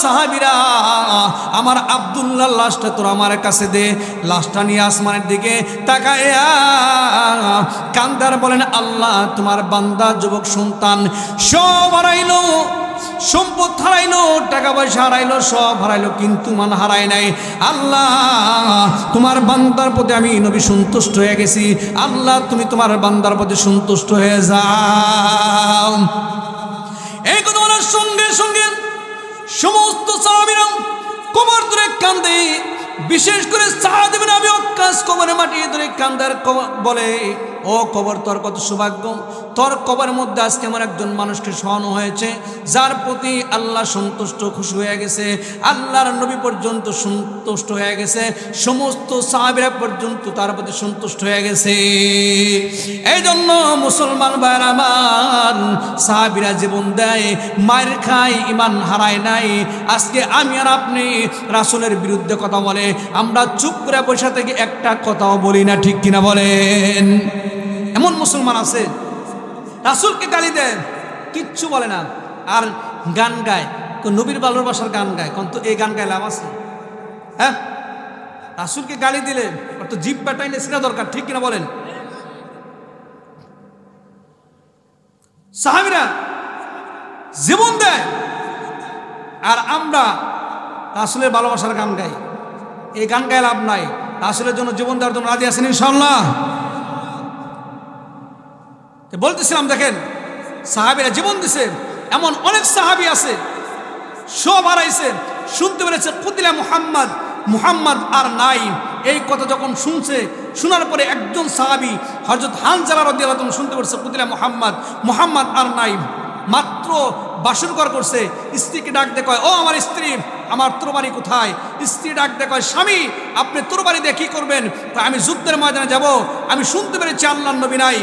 সাহাবীরা আমার আব্দুল্লাহর লাশটা তোরা আমার কাছে দে। লাশটা নিয়ে আসমানের দিকে তাকায়া কান্দার বলেন, আল্লাহ তোমার বান্দা যুবক সন্তান সব হারাইলো, সম্পদ হারাইলো, টাকা পয়সা হারাইলো, সব হারাইলো, কিন্তু মান হারায় নাই। আল্লাহ তোমার বান্দার প্রতি আমি নবী সন্তুষ্ট হয়ে গেছি। আল্লাহ তুমি তোমার বান্দার প্রতি সন্তুষ্ট হয়ে যাও। এই কথা বলার সঙ্গে সঙ্গে সমস্ত সাহাবীরা কবর ধরে কান্দে। বিশেষ করে সাদ ইবনে আবি ওয়াক্কাস কবরের মাটি ধরে কান্দার বলে, ও কবর তোর কত সৌভাগ্য, তোর কবরের মধ্যে আজকে আমার একজন মানুষকে শোয়ানো হয়েছে যার প্রতি আল্লাহ সন্তুষ্ট খুশি হয়ে গেছে, আল্লাহর নবী পর্যন্ত সন্তুষ্ট হয়ে গেছে, সমস্ত সাহাবীরা পর্যন্ত তার প্রতি সন্তুষ্ট হয়ে গেছে। এই জন্য মুসলমান ভাইরা আমার, সাহাবীরা জীবন দেয়, মায়ের খায়, ইমান হারায় নাই। আজকে আমি আর আপনি রাসূলের বিরুদ্ধে কথা বলে আমরা চুপ করে বসে থেকে একটা কথাও বলি না, ঠিক কিনা বলেন? এমন মুসলমান আছে রাসূলকে গালি দেয়, কিচ্ছু বলে না, আর গান গায়, নবীর ভালোবাসার গান গায়। কিন্তু এই গান গায় লাভ আছে? হ্যাঁ, রাসূলকে গালি দিলে ওর তো জিভ পেটাইলে ছিনা দরকার, ঠিক কিনা বলেন? সাহাবীরা জীবন দেয় আর আমরা রাসূলের ভালোবাসার গান গাই। এই গান গায়ে লাভ নাই। রাসূলের জন্য জীবন দেওয়ার জন্য রাজি আছেন ইনশাআল্লাহ? বলতেছিলাম, দেখেন সাহাবীরা জীবন দিছে, এমন অনেক সাহাবী আছে সব হারাইছে, শুনতে পেরেছে কুতিলা মুহাম্মদ, মুহাম্মদ আর নাই। এই কথা যখন শুনছে, শোনার পরে একজন সাহাবী হযরত হানজালা রাদিয়াল্লাহু আনহু শুনতে পেরেছে কুতিলা মুহাম্মদ, মুহাম্মদ আর নাই। মাত্র বাসর ঘর করছে, স্ত্রীকে ডাক দিয়ে কয়, ও আমার স্ত্রী, আমার তরবারি কোথায়? স্ত্রী ডাক দিয়ে কয়, স্বামী আপনি তরবারি দিয়ে কি করবেন? আমি যুদ্ধের ময়দানে যাব, আমি শুনতে পেরেছি আল্লাহর নবী নাই।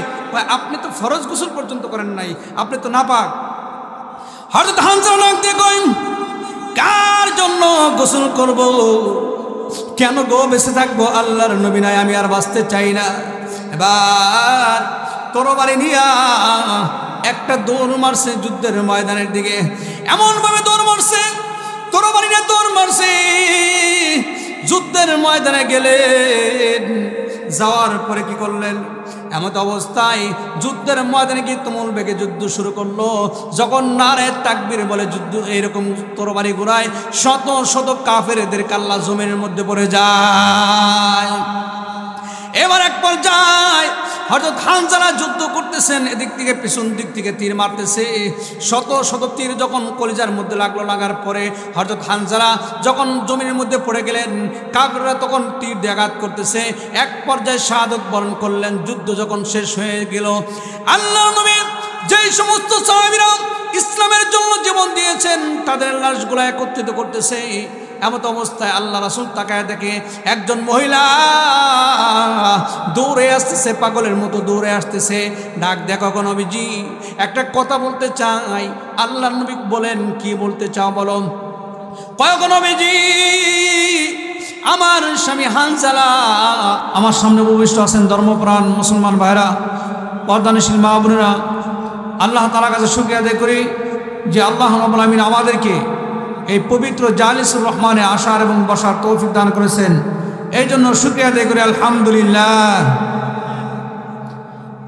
আপনি তো ফরজ গোসল পর্যন্ত করেন নাই, আপনি তো নাপাক। হযরত হানজালা ডাক দিয়ে কয়, কার জন্য গোসল করব? কেন গো বেঁচে থাকবো? আল্লাহর নবী নাই, আমি আর বাঁচতে চাই না। এবার তরবারি নিয়া একটা দৌড় মারছে যুদ্ধের ময়দানের দিকে, এমন ভাবে দৌড় মারছে, তরবারি নিয়ে দৌড় মারছে। যুদ্ধের ময়দানে গেলেন, যাওয়ার পরে কি করলেন? এমত অবস্থায় যুদ্ধের ময়দানে গিয়ে তুমুল বেগে যুদ্ধ শুরু করলো। যখন নারে তাকবীর বলে যুদ্ধ এইরকম তরবারি ঘুরায়, শত শত কাফেরদের কাল্লা জমিনের মধ্যে পড়ে যায়। এবার এক পর্যায়ে হযরত হানজালা যুদ্ধ করতেছেন, এদিক থেকে পিছন দিক থেকে তীর মারতেছে। শত শত তীর যখন কলিজার মধ্যে লাগলো, লাগার পরে হযরত হানজালা যখন জমিনের মধ্যে পড়ে গেলেন, কাফেররা তখন তীর দিয়ে আঘাত করতেছে। এক পর্যায়ে শাহাদত বরণ করলেন। যুদ্ধ যখন শেষ হয়ে গেল, আল্লাহর নবী যেই সমস্ত সাহাবীরা ইসলামের জন্য জীবন দিয়েছেন তাদের লাশগুলো একত্রিত করতেছে। এমত অবস্থায় আল্লাহ রাসূল তাকায় দেখে একজন মহিলা দৌড়ে আসতেছে, পাগলের মতো দৌড়ে আসতেছে। ডাক দেখো গো নবীজি, একটা কথা বলতে চাই। আল্লাহর নবী বলেন, কি বলতে চাও বলো? কয় গো নবীজি, আমার স্বামী হানজালা আমার সামনে উপবিষ্ট আছেন। ধর্মপ্রাণ মুসলমান ভাইরা, পর্দানশীল মা বোনেরা, আল্লাহ তাআলার কাছে শুকরিয়া আদায় করি যে আল্লাহ রাব্বুল আমিন আমাদেরকে এই পবিত্র জালিসুর রহমানে আসার এবং বসার তৌফিক দান করেছেন। এই জন্য শুকরিয়া আদায় করি আলহামদুলিল্লাহ।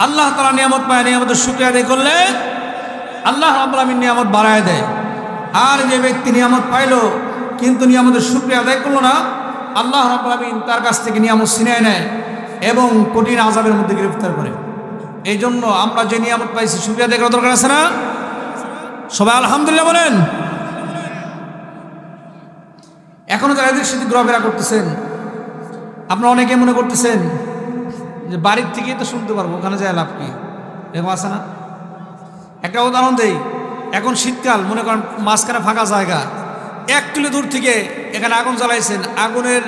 আল্লাহ তাআলা নিয়ামত পায়, নিয়ামতের শুকরিয়া আদায় করলে আল্লাহ রাব্বুল আমিন নিয়ামত বাড়ায় দেয়। আর যে ব্যক্তি নিয়ামত পাইলো কিন্তু নিয়ামতের শুকরিয়া আদায় করলো না, আল্লাহ রাব্বুল আমিন তার কাছ থেকে নিয়ামত ছিনিয়ে নেয় এবং কঠিন আযাবের মধ্যে গ্রেফতার করে। এই জন্য আমরা যে নিয়ামত পাইছি শুকরিয়া আদায় করার দরকার আছে না? সবাই আলহামদুলিল্লাহ বলেন। এখনো যারা এদিক সেদিক ঘোরাফেরা করতেছেন, আপনারা অনেকে মনে করতেছেন যে বাড়ির থেকেই তো শুনতে পারবো, ওখানে যায় লাভ কি? এরকম আছে না? একটা উদাহরণ দেই। এখন শীতকাল, মনে করেন মাঝখানে ফাঁকা জায়গা, 1 কিলো দূর থেকে এখানে আগুন জ্বালাইছেন, আগুনের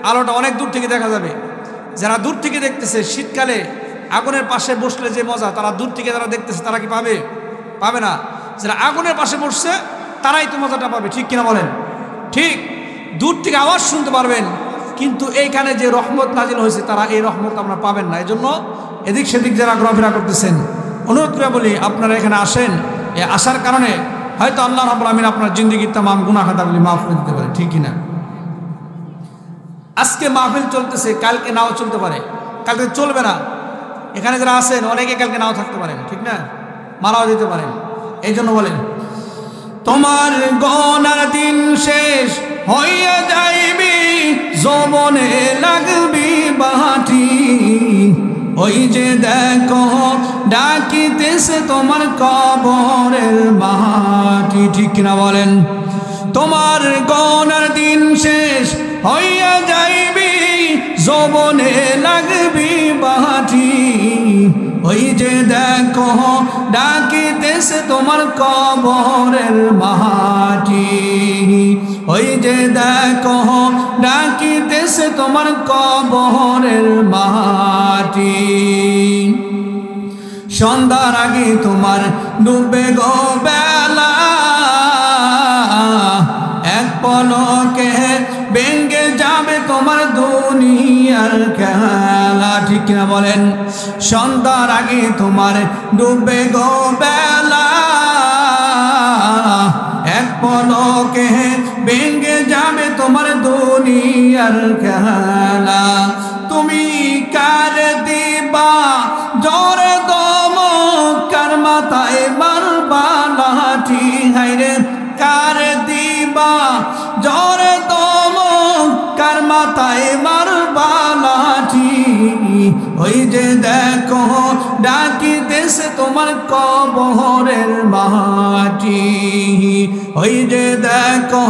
আলোটা অনেক দূর থেকে দেখা যাবে। যারা দূর থেকে দেখতেছে, শীতকালে আগুনের পাশে বসলে যে মজা, তারা দূর থেকে যারা দেখতেছে তারা কি পাবে? পাবে না। যারা আগুনের পাশে বসছে তারাই তো মজাটা পাবে, ঠিক কিনা বলেন? ঠিক। দূর থেকে আওয়াজ শুনতে পারবেন, কিন্তু এইখানে যে রহমত নাজিল হয়েছে তারা এই রহমত আপনারা পাবেন না। এই জন্য এদিক সেদিক যারা ঘোরাফেরা করতেছেন, অনুরোধ করে বলি আপনারা এখানে আসেন। আসার কারণে হয়তো আল্লাহ রাব্বুল আমিন আপনার জিন্দেগির তামাম গুনাহ খাতাগুলি মাফ করে দিতে পারে, ঠিক কিনা? আজকে মাহফিল চলতেছে, কালকে নাও চলতে পারে, কালকে চলবে না। এখানে যারা আছেন অনেকে কালকে নাও থাকতে পারেন, ঠিক না? মারাও যেতে পারেন। এই জন্য বলেন, তোমার গনার দিন শেষ হইয়া যাইবি, যৌবনে লাগবি বাটি, ওই যে দেখো ডাকিতেছে তোমার কবরের মাটি, ঠিক কিনা বলেন? তোমার গনার দিন শেষ হইয়া যাইবি, যৌবনে লাগবি বাটি, ওই যে দেখো ডাকিতেছে তোমার কবরের মাটি, ওই যে দেখো ডাকিতেছে তোমার কবরের মাটি। সন্ধ্যার আগে তোমার ডুবে গো বেলা, এক পলকে ভেঙ্গে যাবে তোমার দুনিয়ার খেলা, ঠিক কিনা বলেন? সন্ধ্যার আগে তোমার ডুবে গো বেলা, এক পলকে ভেঙ্গে যাবে তোমার দুনিয়ার খেলা। তুমি কার দিবা জোরে দম, কার মাথায় মারবা লাঠি, হাইরে কার দিবা জোরে দম, কার মাথায় মারবা লাঠি, ওই যে দেখো ডাকিতেছে তোমার কবরের মাটি, ওই যে দেখো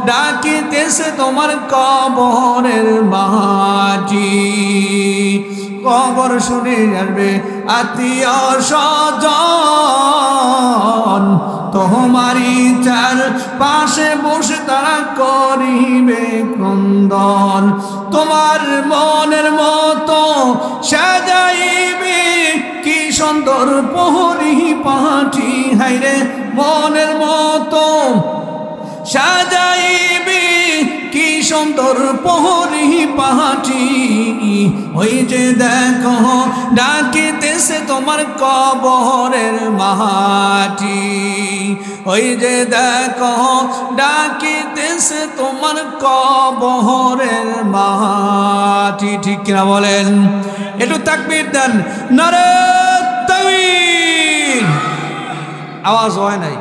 ডাকিতেছে তোমার কবরের মাটি। কবর শুনে আসবে আত্মীয় স্বজন, তোমারই চার পাশে বসে তারা করিবে ক্রন্দন, তোমার মনের মতো সাজাইবে কি সুন্দর পহরি পাঠি, হাইরে মনের মতো সাজাইবে কি সুন্দর পহরি পাঠি, ওই যে দেখো ডাকিতেছে তোমার কবরের মাটি, ওই যে দেখো ডাকিতেছে তোমার কবরের মাটি, ঠিক কিনা বলেন? একটু তাকবীর দেন, নারে তাকবীর। আওয়াজ হয় নাই।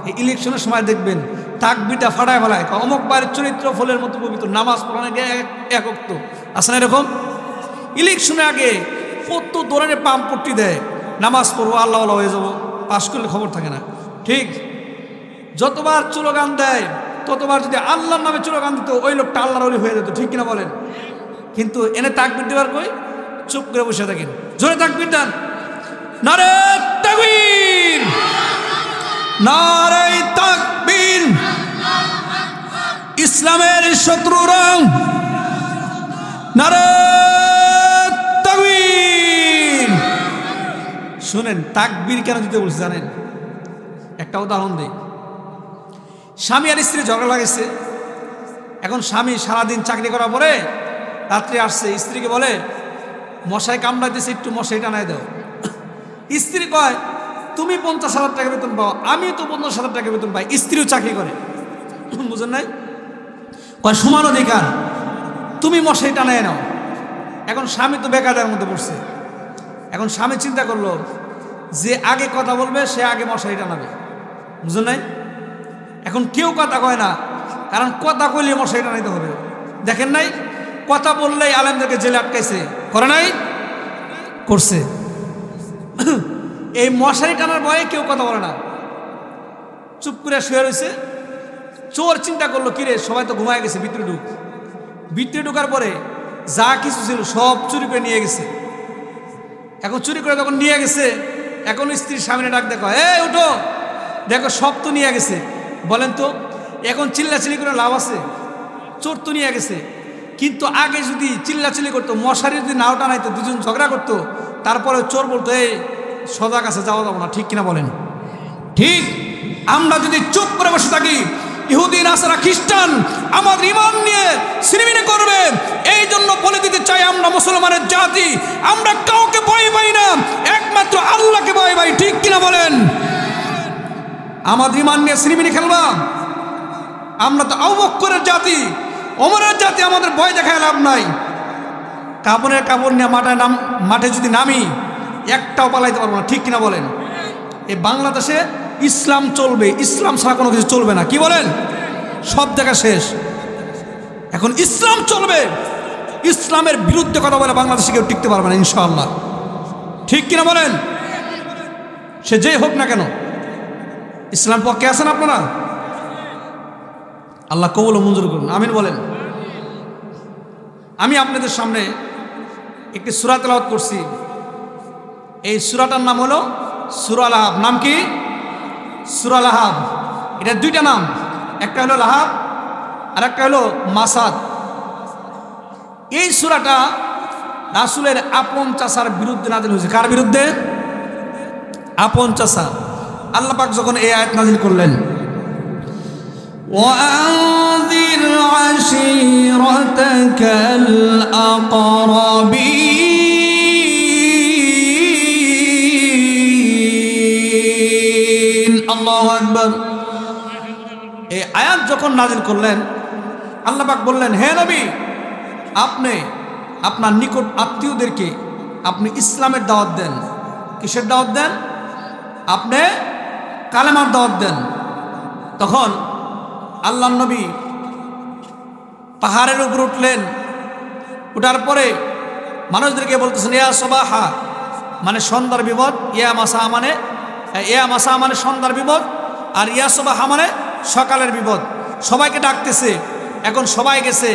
এই ইলেকশনের সময় দেখবেন তাকবীরটা ফাটায় ফেলায়, অমুক বাড়ির চরিত্র ফলের মতো পবিত্র, নামাজ পড়ানো এক ওয়াক্ত আছে না এরকম? ইলেকশনের আগে কত ধরনের পাম্পট্টি দেয়, নামাজ পড়বো আল্লাহ আল্লাহ হয়ে যাবো, পাশ করলে খবর থাকে না, ঠিক? যতবার চুলোগান দেয় ততবার যদি আল্লাহর নামে চুলোগান দিত ওই লোকটা আল্লাহর ওলি হয়ে যেত, ঠিক কিনা বলেন? কিন্তু এনে তাকবীর দেওয়ার কই, চুপ করে বসে থাকেন। জোরে তাকবীর দেন, নারে তাকবীর, নারে তাকবীর। ইসলামের শত্রুরা নারে তাকবীর। শুনেন তাকবীর কেন দিতে বলছে জানেন? একটা উদাহরণ দিই। স্বামী আর স্ত্রী ঝগড়া লাগেছে। এখন স্বামী সারাদিন চাকরি করার পরে রাত্রে আসছে, স্ত্রীকে বলে মশাই কামড়াইতেছে, একটু মশাই টানায় দাও। স্ত্রী কয় তুমি 50,000 টাকা বেতন পাও, আমি তো 50,000 টাকা বেতন পাই, স্ত্রীও চাকরি করে, বুঝেন নাই? কয় সমান অধিকার, তুমি মশাই টানায় নাও। এখন স্বামী তো বেকারের মধ্যে পড়ছে। এখন স্বামী চিন্তা করলো যে আগে কথা বলবে সে আগে মশাই টানাবে, বুঝেন নাই? এখন কেউ কথা কয় না, কারণ কথা কইলে মশাই টানাইতে হবে। দেখেন নাই, কথা বললেই আলেমদেরকে জেলে আটকাইছে, করে নাই? করছে। এই মশারি টানার ভয়ে কেউ কথা বলে না, চুপ করে শুয়ে রয়েছে। চোর চিন্তা করলো কিরে সবাই তো ঘুমায় গেছে, ভিতরে ঢুক। ভিতরে ঢুকার পরে যা কিছু ছিল সব চুরি করে নিয়ে গেছে। এখন চুরি করে যখন নিয়ে গেছে, এখন স্ত্রীর সামনে ডাক দেখো, এই উঠো, দেখো সব তো নিয়ে গেছে। বলেন তো এখন চিল্লাচিল্লি করে লাভ আছে? চোর তো নিয়ে গেছে। কিন্তু আগে যদি চিল্লাচিল্লি করতো, মশারি যদি নাও টানাইতো, দুজন ঝগড়া করতো, তারপরে চোর বলতো এই সদা কাছে যাওয়া যাবো না, ঠিক কিনা বলেন? ঠিক। আমরা যদি চুপ করে বসে থাকি, ইহুদি নাসারা খ্রিস্টান আমাদের ঈমান নিয়ে ছিনিমিনি করবে। এই জন্য বলে দিতে চাই, আমরা মুসলমানের জাতি, আমরা কাউকে ভয় পাই না, একমাত্র আল্লাহকে ভয় পাই, ঠিক কিনা বলেন? আমাদের ইমান নিয়ে সিনেমিনি খেলবা? আমরা তো আবু বকরের জাতি, ওমরের জাতি, আমাদের ভয় দেখায় লাভ নাই। কাপড় নিয়ে মাঠে যদি নামি একটাও পালাইতে পারবো না, ঠিক কিনা বলেন? এই বাংলাদেশে ইসলাম চলবে, ইসলাম ছাড়া কোনো কিছু চলবে না। কি বলেন? সব জায়গা শেষ, এখন ইসলাম চলবে। ইসলামের বিরুদ্ধে কথা বলে বাংলাদেশে কেউ টিকতে পারবে না ইনশাআল্লাহ, ঠিক কিনা বলেন? সে যেই হোক না কেন, ইসলাম পক্ষে আছেন আপনারা? আল্লাহ কবুল ও মঞ্জুর করুন, আমিন বলেন। আমি আপনাদের সামনে একটি সূরা তেলাওয়াত করছি। এই সূরাটার নাম হলো সূরা লাহাব। নাম কি? সূরা লাহাব। এটা দুইটা নাম, একটা হলো লাহাব আর একটা হলো মাসাদ। এই সূরাটা রাসূলের আপন চাচার বিরুদ্ধে নাজিল হয়েছে। কার বিরুদ্ধে? আপন চাচা। আল্লাহ পাক যখন এই আয়াত নাজিল করলেন, وأنذر عشيرتك الأقربين। আল্লাহু আকবার। এই আয়াত যখন নাজিল করলেন, আল্লাহ পাক বললেন, হে নবী, আপনি আপনার নিকট আত্মীয়দেরকে আপনি ইসলামের দাওয়াত দেন। কিসের দাওয়াত দেন? আপনি কালেমার দাওয়াত দেন। তখন আল্লাহ নবী পাহাড়ের উপর উঠলেন। উঠার পরে মানুষদেরকে বলতেছেন, ইয়া সবাহা মানে সন্ধ্যার বিপদ, ইয়া মাসা মানে সন্ধ্যার বিপদ, আর ইয়া সবাহা মানে সকালের বিপদ। সবাইকে ডাকতেছে। এখন সবাই গেছে,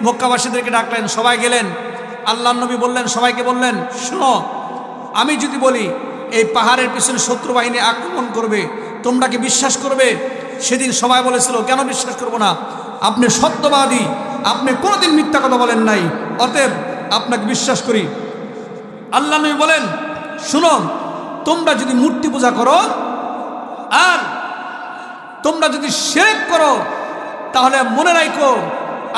মক্কাবাসীদেরকে ডাকলেন, সবাই গেলেন। আল্লাহ নবী বললেন, সবাইকে বললেন, শোনো, আমি যদি বলি এই পাহাড়ের পিছনে শত্রু বাহিনী আক্রমণ করবে, তোমরা কি বিশ্বাস করবে? সেদিন সবাই বলেছিল, কেন বিশ্বাস করবো না? আপনি সত্যবাদী, আপনি কোনোদিন মিথ্যা কথা বলেন নাই, অতএব আপনাকে বিশ্বাস করি। আল্লাহ নবী বলেন, শুনো, তোমরা যদি মূর্তি পূজা করো আর তোমরা যদি শিরক করো, তাহলে মনে রাখো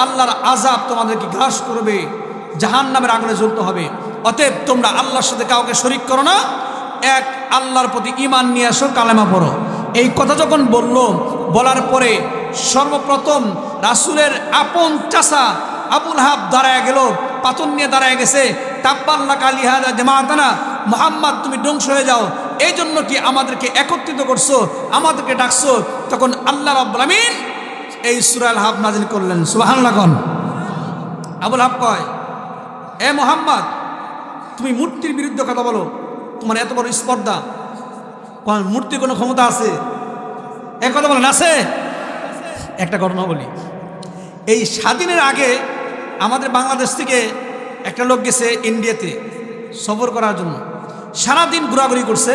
আল্লাহর আযাব তোমাদেরকে গ্রাস করবে, জাহান্নামের আগুনে জ্বলতে হবে। অতএব তোমরা আল্লাহর সাথে কাউকে শরীক করো না, এক আল্লাহর প্রতি ঈমান নিয়ে আসো, কালেমা পড়ো। এই কথা যখন বলার পরে সর্বপ্রথম রাসূলের আপন চাচা আবুল হাব দাঁড়ায় গেল, পাথর নিয়ে দাঁড়ায় গেছে। তাব্বাল্লাকা লিহাযা জামাআতানা, মুহাম্মদ তুমি ধ্বংস হয়ে যাও, এই জন্য কি আমাদেরকে একত্রিত করছো, আমাদেরকে ডাকছো? তখন আল্লাহ রাব্বুল আমিন এই সূরা আল হাব নাজিল করলেন। সুবহানাল্লাহ। আবুল হাব কয়, এ মুহাম্মদ, তুমি মূর্তির বিরুদ্ধে কথা বলো, তোমার এত বড় স্পর্ধা, মূর্তির কোনো ক্ষমতা আছে? এক কথা বলেন, আছে? একটা ঘটনা বলি। এই স্বাধীনের আগে আমাদের বাংলাদেশ থেকে একটা লোক গেছে ইন্ডিয়াতে সফর করার জন্য। সারাদিন ঘোরাঘুরি করছে।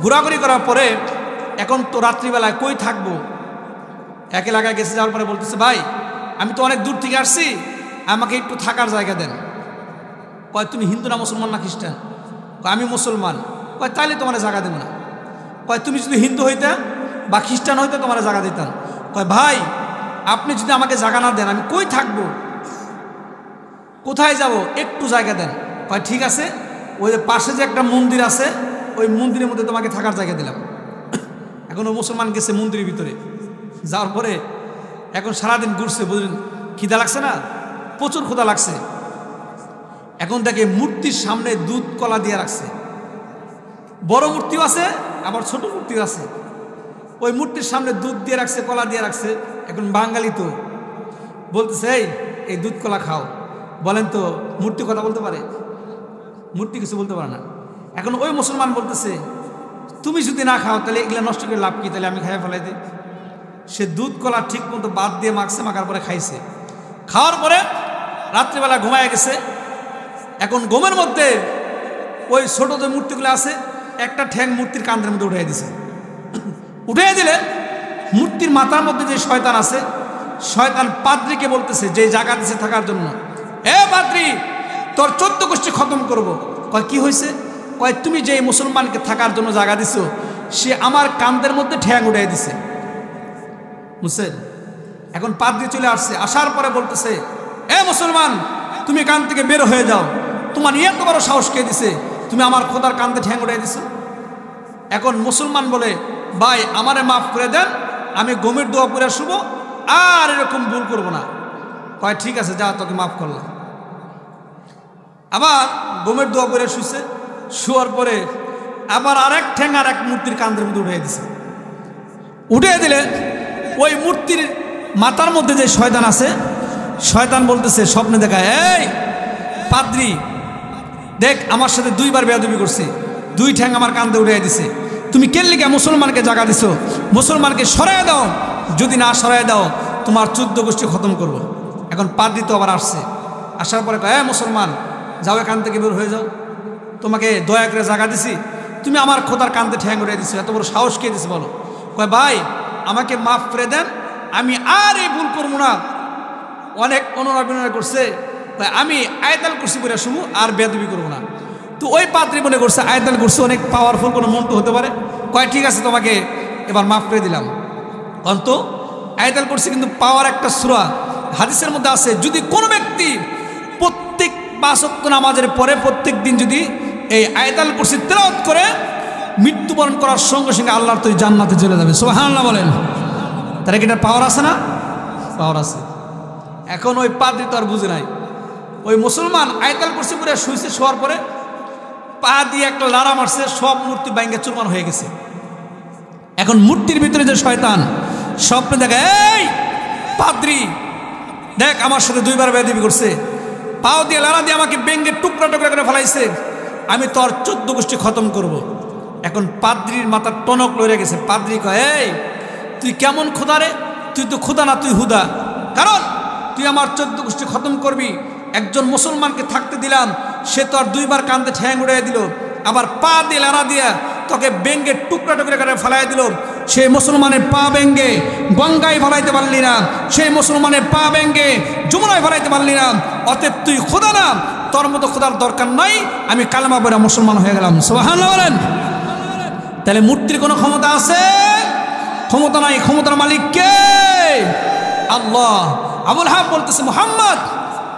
ঘোরাঘুরি করার পরে এখন তো রাত্রিবেলায় কই থাকবো, এক এলাকায় গেছে। যাওয়ার পরে বলতেছে, ভাই আমি তো অনেক দূর থেকে আসছি, আমাকে একটু থাকার জায়গা দেন। কয়, তুমি হিন্দু না মুসলমান না খ্রিস্টান? কয়, আমি মুসলমান। কয়, তাইলে তোমার জায়গা দেব না। কয়, তুমি যদি হিন্দু হইতে বা খ্রিস্টান হইতে তোমার জায়গা দিতাম। কয়, ভাই আপনি যদি আমাকে জায়গা না দেন আমি কই থাকবো, কোথায় যাব, একটু জায়গা দেন। কয়, ঠিক আছে, ওই যে পাশে যে একটা মন্দির আছে, ওই মন্দিরের মধ্যে তোমাকে থাকার জায়গা দিলাম। এখন ওই মুসলমান গেছে মন্দিরের ভিতরে। যাওয়ার পরে এখন সারাদিন ঘুরছে, বুঝলেন, খিদা লাগছে না, প্রচুর ক্ষুধা লাগছে। এখন দেখে মূর্তির সামনে দুধ কলা দিয়ে রাখছে। বড় মূর্তিও আছে, আবার ছোট মূর্তিও আছে। ওই মূর্তির সামনে দুধ দিয়ে রাখছে, কলা দিয়ে রাখছে। এখন বাঙালি তো বলতেছে, এই দুধ কলা খাও। বলেন তো মূর্তি কথা বলতে পারে? মূর্তি কিছু বলতে পারে না। এখন ওই মুসলমান বলতেছে, তুমি যদি না খাও তাহলে এগুলো নষ্ট করে লাভ কি, তাহলে আমি খাইয়া ফেলাই দিই। সে দুধ কলা ঠিক মতো বাদ দিয়ে মাখছে, মাখার পরে খাইছে। খাওয়ার পরে রাত্রিবেলা ঘুমায় গেছে। এখন ঘুমের মধ্যে ওই ছোট যে মূর্তিগুলো আছে, একটা ঠ্যাং মূর্তির কাঁধের মধ্যে উঠাই দিছে। উঠাই দিলে মূর্তির মাথার মধ্যে যে শয়তান আছে, শয়তান পাদ্রীকে বলতেছে, যে জায়গা দিছে থাকার জন্য, এ পাদ্রী তোর 14 গোষ্ঠী খতম করব। কয়, কি হয়েছে? কয়, তুমি যে মুসলমানকে থাকার জন্য জায়গা দিছো, সে আমার কাঁধের মধ্যে ঠ্যাং উঠাই দিছে। বুঝছেন? এখন পাদ্রী চলে আসছে। আসার পরে বলতেছে, এ মুসলমান তুমি কান থেকে বের হয়ে যাও, তোমার এত বড় সাহস কে দিছে, তুমি আমার খোদার কাঁধে ঠ্যাং উঠাই দিছো? এখন মুসলমান বলে, ভাই আমারে মাফ করে দেন, আমি গমের দোয়া পড়ে শুভ, আর এরকম ভুল করব না। কয় ঠিক আছে, যা তোকে মাফ করলাম। আবার গমের দোয়া পড়ে শুছে, শোয়ার পরে আবার আরেক ঠ্যাং আর এক মূর্তির কান্দের মধ্যে উঠে দিছে। উঠে দিলে ওই মূর্তির মাথার মধ্যে যে শয়তান আছে, শয়তান বলতেছে স্বপ্নে দেখায়, এই পাদ্রী দেখ, আমার সাথে 2 বার বেয়াদবি করছে, 2 ঠ্যাং আমার কান্দে উঠে দিছে, তুমি কেল্লিকে মুসলমানকে জাগা দিছো, মুসলমানকে সরায় দাও, যদি না সরায় দাও তোমার 14 গোষ্ঠী খতম করব। এখন পাদ্রী তো আবার আসছে, আসার পরে কয়, মুসলমান যাও, এখান থেকে বের হয়ে যাও, তোমাকে দয়া করে জাগা দিছি, তুমি আমার খোদার কান্দে ঠ্যাং উঠে দিছো, এত বড় সাহস কে দিছে বলো? কয় ভাই আমাকে মাফ করে দেন, আমি আর এই ভুল করবো না। অনেক অনুনয় বিনয় করছে, আমি আয়াতুল কুরসি পড়ে শুনবো, আর বেয়াদবি করবো না। তো ওই পাত্রী মনে করছে আয়াতুল কুরসি অনেক পাওয়ারফুল কোনো মন্ত্র হতে পারে, কয় ঠিক আছে তোমাকে এবার মাফ করে দিলাম। অন্ত আয়াতুল কুরসি কিন্তু পাওয়ার একটা সূরা, হাদিসের মধ্যে আছে, যদি কোনো ব্যক্তি প্রত্যেক 5 ওয়াক্ত নামাজের পরে প্রত্যেক দিন যদি এই আয়াতুল কুরসি তেলাওয়াত করে, মৃত্যুবরণ করার সঙ্গে সঙ্গে আল্লাহর তো জান্নাতে চলে যাবে। সুবহানাল্লাহ বলেন। তার কি এটার পাওয়ার আছে না? পাওয়ার আছে। এখন ওই পাদ্রী তো আর বুঝে নাই, ওই মুসলমান আয়াতুল কুরসি পড়ে শুইছে, শোয়ার পরে পা দিয়ে একটা লাড়া মারছে, সব মূর্তি ভাঙে চুরমার হয়ে গেছে। এখন মূর্তির ভিতরে যে শয়তান স্বপ্নে দেখে, এই পাদ্রী দেখ, আমার সাথে 2 বার বেয়াদবি করছে, পাও দিয়ে লাড়া দিয়ে আমাকে ভেঙে টুকরা টুকরা করে ফেলাইছে, আমি তোর 14 গোষ্ঠী খতম করব। এখন পাদ্রীর মাথার টনক লড়ে গেছে। পাদ্রী কয়, এই তুই কেমন খোদা রে? তুই তো খোদা না, তুই হুদা। কারণ তুই আমার 14 গোষ্ঠী খতম করবি। একজন মুসলমানকে থাকতে দিলাম, সে তো আর 2 বার কান্দে ঠ্যাং উড়াই দিল, আবার পা দিয়ে লাড়া দিয়া তোকে বেঙ্গে টুকরা টুকরা করে ফেলাই দিল। সেই মুসলমানের পা বেঙ্গে গঙ্গায় ফেলাইতে পারলি না, সেই মুসলমানের পা বেঙ্গে যমুনায় ফেলাইতে পারলি না, অতএব তুই খোদা না, তোর মতো খোদার দরকার নাই, আমি কালেমা পড়ে মুসলমান হয়ে গেলাম। সুবহানাল্লাহ বলেন। তাহলে মূর্তির কোনো ক্ষমতা আছে? ক্ষমতা নাই। ক্ষমতার মালিক কে? আল্লাহ। আবুল আহাব বলতেছে, মুহাম্মদ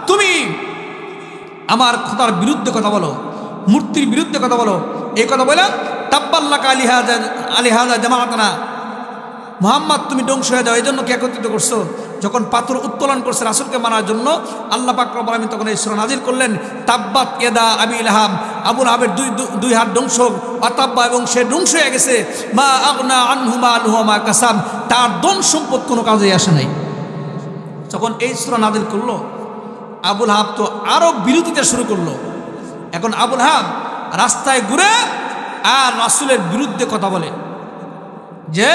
তুমি আমার খোদার বিরুদ্ধে কথা বলো, মূর্তির বিরুদ্ধে কথা বলো। এই কথা বলে তাব্বাল্লাকা আলিহাযা জামাআতানা, মুহাম্মদ তুমি ধ্বংস হয়ে যাও, এই জন্য কি একত্রিত করছো? যখন পাথর উত্তোলন করছে রাসূলকে মারার জন্য, আল্লাহ পাক রব্বুল আলামিন তখন এই সূরা নাজিল করলেন, তাব্বাত ইয়াদা আবি লাহাব, আবুল আহাবের 2 হাত ধ্বংস, অতাব্বা, এবং সে ধ্বংস হয়ে গেছে, মা আগনা আনহু মালুহু মা কাসাব, তার ধন সম্পদ কোনো কাজে আসে নাই। যখন এই সূরা নাজিল করলো, আবুল আহাব তো আরো বিরোধিতা শুরু করলো। এখন আবুল আহাব রাস্তায় ঘুরে আর রাসূলের বিরুদ্ধে কথা বলে যে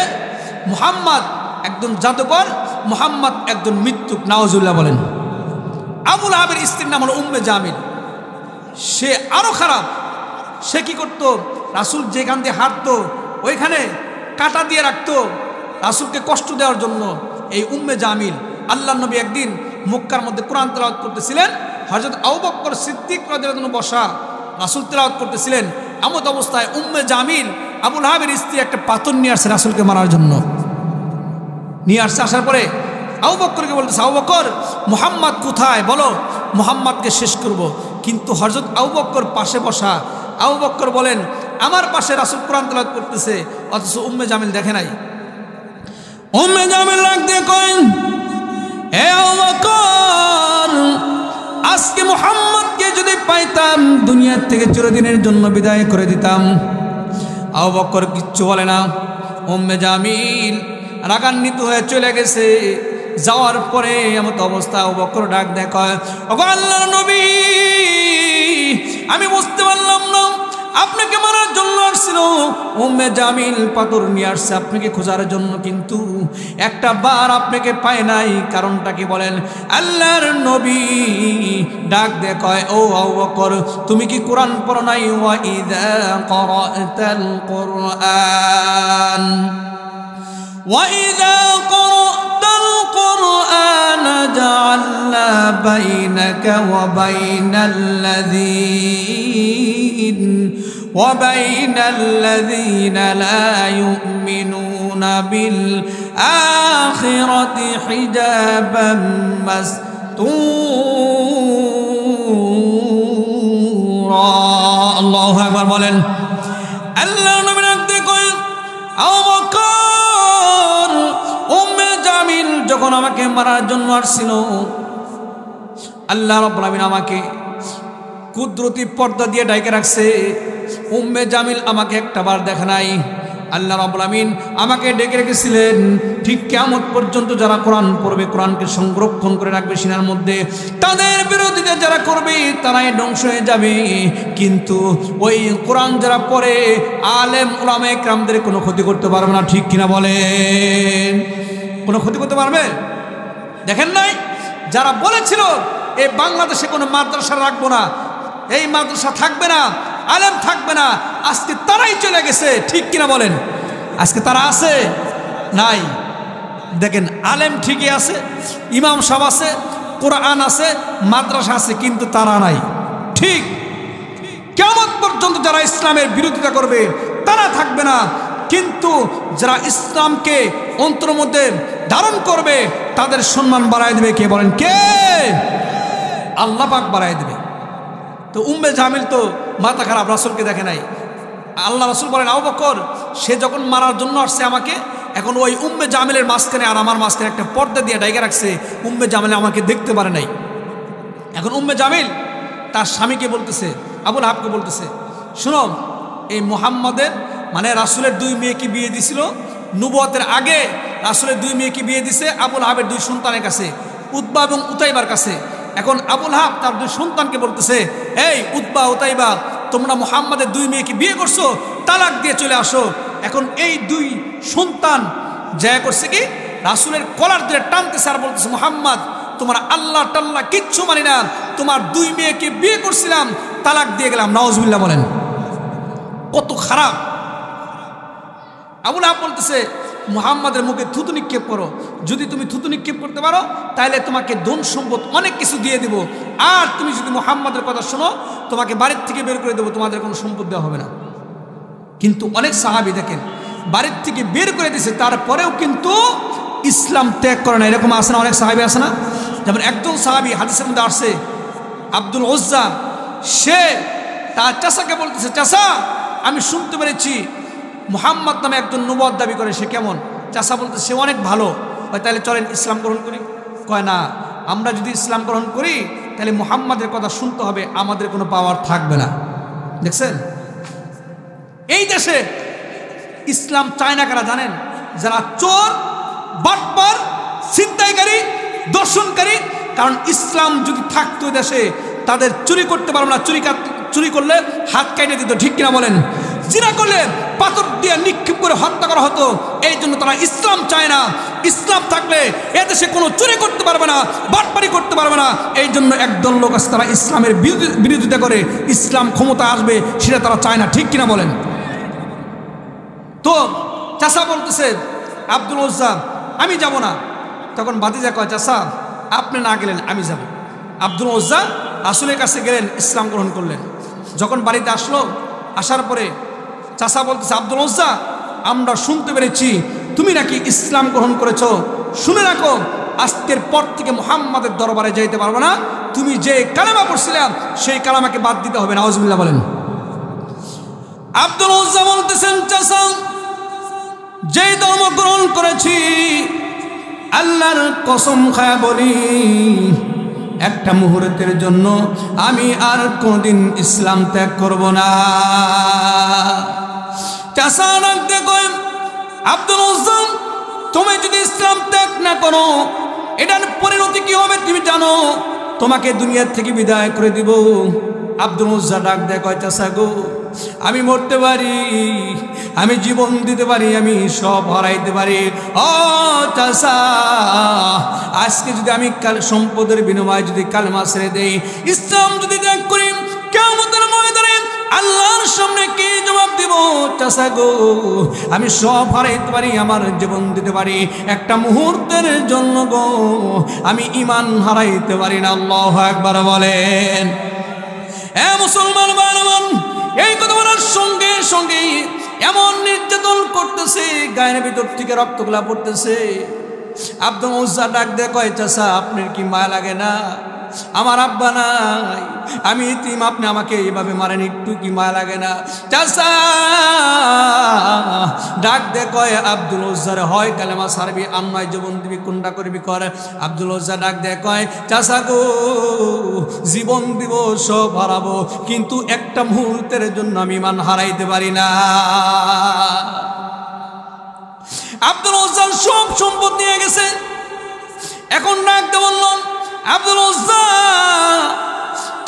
মুহাম্মদ একজন জাদুকর, মুহাম্মদ একজন মৃত্যুক, নাউজুবিল্লাহ বলেন। আবুল আহাবের স্ত্রীর নাম হলো উম্মে জামিল। সে আরো খারাপ। সে কি করতো? রাসূল যেখান দিয়ে হাঁটতো ওইখানে কাঁটা দিয়ে রাখতো রাসূলকে কষ্ট দেওয়ার জন্য। এই উম্মে জামিল, আল্লাহর নবী একদিন মক্কার মধ্যে কোরআন তেলাওয়াত করতেছিলেন, হযরত আবু বকর সিদ্দিক রাদিয়াল্লাহু আনহু বসা, রাসূল তেলাওয়াত করতেছিলেন। এমত অবস্থায় উম্মে জামিল আবুল আহাবের স্ত্রী একটা পাথর নিয়ে আসছে রাসূলকে মারার জন্য। নিয়ে আসছে, আসার পরে আবু বকরকে বলতেছে, আবু বকর মুহাম্মদ কোথায়, বলো, মুহাম্মদকে শেষ করব। কিন্তু হযরত আবু বকর পাশে বসা। আবু বকর বলেন, আমার পাশে রাসূল কোরআন তেলাওয়াত করতেছে, অথচ উম্মে জামিল দেখে নাই। উম্মে জামিল রাগ দিয়ে কয়, হে আবু বকর, আজকে মুহাম্মদকে যদি পাইতাম দুনিয়া থেকে চিরদিনের জন্য বিদায় করে দিতাম। আবু বকর কিচ্ছু বলে না। উম্মে জামিল রাগান্বিত হয়ে চলে গেছে। যাওয়ার পরে এমত অবস্থা, আবু বকর ডাক দেখায়, ওগো আল্লাহর নবী, আমি বুঝতে পারলাম না আপনাকে মারার জন্য আসছিল। উম্মে জামিল পাথর নিয়ে আসছে আপনাকে খোঁজার জন্য, কিন্তু একটা বার আপনাকে পায় নাই। কারণটা কি বলেন? আল্লাহর নবী ডাক দেখায়, ও আবু বকর, তুমি কি কোরআন পড়ো নাই? ওয়া ইযা ক্বরাতাল কুরআন وَإِذَا قَرَأْتَ الْقُرْآنَ جَعَلْنَا بَيْنَكَ وَبَيْنَ الَّذِينَ لَا يُؤْمِنُونَ بِالْآخِرَةِ حِجَابًا مَسْتُورًا। আল্লাহু আকবার বলেন। আল্লাহর নবী ডাকতে কয়, আবু বকর যখন আমাকে মারার জন্য আসছিল, আল্লাহ রাব্বুল আলামিন আমাকে কুদরতি পর্দা দিয়ে ঢেকে রাখছে। উম্মে জামিল আমাকে একটাবার দেখে নাই। আল্লাহ রাব্বুল আমিন আমাকে ডেকে রেখেছিলেন ঠিক কিয়ামত পর্যন্ত যারা কোরআন পড়বে, কোরআনকে সংরক্ষণ করে রাখবে সিনার মধ্যে, তাদের বিরোধিতা যারা করবে তারাই ধ্বংস হয়ে যাবে। কিন্তু ওই কোরআন যারা পড়ে আলেম উলামায়ে কেরামদের কোনো ক্ষতি করতে পারবে না, ঠিক কিনা বলেন? কোনো ক্ষতি করতে পারবে? দেখেন নাই যারা বলেছিল এই বাংলাদেশে কোনো মাদ্রাসা রাখবো না, এই মাদ্রাসা থাকবে না, আলেম থাকবে না, আজকে তারাই চলে গেছে, ঠিক কিনা বলেন? আজকে তারা আছে? নাই। দেখেন আলেম ঠিকই আছে, ইমাম সাহেব আছে, কোরআন আছে, মাদ্রাসা আছে, কিন্তু তারা নাই। ঠিক কিয়ামত পর্যন্ত যারা ইসলামের বিরোধিতা করবে তারা থাকবে না, কিন্তু যারা ইসলামকে অন্তরের মধ্যে ধারণ করবে তাদের সম্মান বাড়ায় দেবে কে বলেন? কে? আল্লাহ পাক বাড়ায় দেবে। তো উম্মে জামিল তো মাথা খারাপ, রাসূলকে দেখে নাই। আল্লাহ রাসূল বলেন আবু বকর সে যখন মারার জন্য আসছে আমাকে, এখন ওই উম্মে জামিলের মাঝখানে আর আমার মাঝখানে একটা পর্দা দিয়ে ঢেকে রাখছে, উম্মে জামিল আমাকে দেখতে পারে নাই। এখন উম্মে জামিল তার স্বামীকে বলতেছে, আবুল আহাবকে বলতেছে, শুনো এই মুহাম্মাদের মানে রাসূলের দুই মেয়েকে বিয়ে দিছিল, নবুয়তের আগে রাসূলের দুই মেয়েকে বিয়ে দিছে আবুল আহাবের দুই সন্তানের কাছে, উতবা এবং উতাইবার কাছে। এখন আবুল আহাব তার দুই সন্তানকে বলতেছে, এই উতবা উতাইবা তোমরা মুহাম্মাদের দুই মেয়েকে বিয়ে করছো, তালাক দিয়ে চলে আসো। এখন এই দুই সন্তান যা করছে কি রাসূলের কলার ধরে টানতেছে আর বলতেছে, মুহাম্মদ তোমার আল্লাহ টাল্লাহ কিচ্ছু মানি না, তোমার দুই মেয়েকে বিয়ে করছিলাম, তালাক দিয়ে গেলাম। নাউজুবিল্লাহ বলেন, কত খারাপ। আবুল আহাব বলতেছে মুহাম্মাদের মুখে থুতু নিক্ষেপ করো, যদি তুমি থুতু নিক্ষেপ করতে পারো তাহলে তোমাকে ধন সম্পদ অনেক কিছু দিয়ে দেবো, আর তুমি যদি মুহাম্মাদের কথা শোনো তোমাকে বাড়ির থেকে বের করে দেবো, তোমাদের কোনো সম্পদ দেওয়া হবে না। কিন্তু অনেক সাহাবী দেখেন বাড়ির থেকে বের করে দিয়েছে, তারপরেও কিন্তু ইসলাম ত্যাগ করে না। এরকম আছে না? অনেক সাহাবী আছে না? যেমন একজন সাহাবী হাদিসের মধ্যে আসছে আব্দুল উজ্জা, সে তার চাচাকে বলতেছে, চাচা আমি শুনতে পেরেছি মুহাম্মদ নামে একজন নবুয়ত দাবি করে, সে কেমন? চাচা বলতে সে অনেক ভালো। তাহলে চলেন ইসলাম গ্রহণ করি। কয় না, আমরা যদি ইসলাম গ্রহণ করি তাহলে মুহাম্মাদের কথা শুনতে হবে, আমাদের কোনো পাওয়ার থাকবে না। দেখছেন এই দেশে ইসলাম চায় না কারা জানেন? যারা চোর, বাটপার, ছিনতাইকারী, দর্শনকারী। কারণ ইসলাম যদি থাকতো দেশে তাদের চুরি করতে পারবো না, চুরি করলে হাত কেটে দিত, ঠিক কিনা বলেন? জিনা করলে পাথর দিয়ে নিক্ষেপ করে হত্যা করা হতো। এই জন্য তারা ইসলাম চায় না। ইসলাম থাকলে এদেশে কোনো চুরি করতে পারবে না, বাটপারি করতে পারবে না। এই জন্য একদল লোক আছে তারা ইসলামের বিরোধিতা করে, ইসলাম ক্ষমতা আসবে সেটা তারা চায় না, ঠিক কিনা বলেন? তো চাচা বলতেছে আব্দুল উজ্জা আমি যাব না। তখন ভাতিজা কয়, চাচা আপনি না গেলেন আমি যাব। আব্দুল উজ্জা রাসূলের কাছে গেলেন, ইসলাম গ্রহণ করলেন। যখন বাড়িতে আসলো, আসার পরে চাচা বলতেছে, আব্দুল উজ্জা আমরা শুনতে পেরেছি তুমি নাকি ইসলাম গ্রহণ করেছো, শুনে রাখো আজকের পর থেকে মুহাম্মাদের দরবারে যাইতে পারবে না, তুমি যে কালেমা পড়ছিলাম সেই কালেমাকে বাদ দিতে হবে। নাউজুবিল্লাহ বলেন। আব্দুল উজ্জা বলতেছেন, চাচা যে ধর্ম গ্রহণ করেছি আল্লাহর কসম খায়া বলি একটা মুহূর্তের জন্য আমি আর কোনদিন ইসলাম ত্যাগ করব না। চাচা রাখতে কয়, আব্দুল উজ্জা তুমি যদি ইসলাম ত্যাগ না করো এটার পরিণতি কি হবে তুমি জানো? তোমাকে দুনিয়ার থেকে বিদায় করে দিব। আব্দুল উজ্জা ডাক দেয়, কয় চাচা গো আমি মরতে পারি, আমি জীবন দিতে পারি, আমি সব হারাইতে পারি। ও চাচা আজকে যদি আমি সম্পদের বিনিময়ে যদি কালেমা ছেড়ে দেই, ইসলাম যদি ত্যাগ করি, কিয়ামতের ময়দানে আল্লাহর সামনে কি জবাব দিব? চাচা গো আমি সব হারাইতে পারি, আমার জীবন দিতে পারি, একটা মুহূর্তের জন্য গো আমি ঈমান হারাইতে পারি না। আল্লাহু আকবার বলেন। এ মুসলমান ভাইরা, এই কথা বলার সঙ্গে সঙ্গে এমন নির্যাতন করতেছে, গায়ের ভিতর থেকে রক্তগুলা পড়তেছে। আব্দুল উজ্জা ডাক দিয়ে কয়, চাচা আপনার কি মায়া লাগে না? আমার আব্বা নাই, আমি ইতিম, আপনি আমাকে এইভাবে মারেন, একটু কি মায়া লাগে না? চাচা ডাক দে কয় আব্দুল উজ্জার হয় কালেমা সারবি, আর নয় জীবন দিবি, কোনটা করবি কর। আব্দুল উজ্জা ডাক দে কয় চাচা গো, জীবন দিব, সব হারাবো, কিন্তু একটা মুহূর্তের জন্য আমি ইমান হারাইতে পারি না। আব্দুল উজ্জা সব সম্পদ নিয়ে গেছে। এখন ডাকতে বললাম আব্দুল উজ্জা,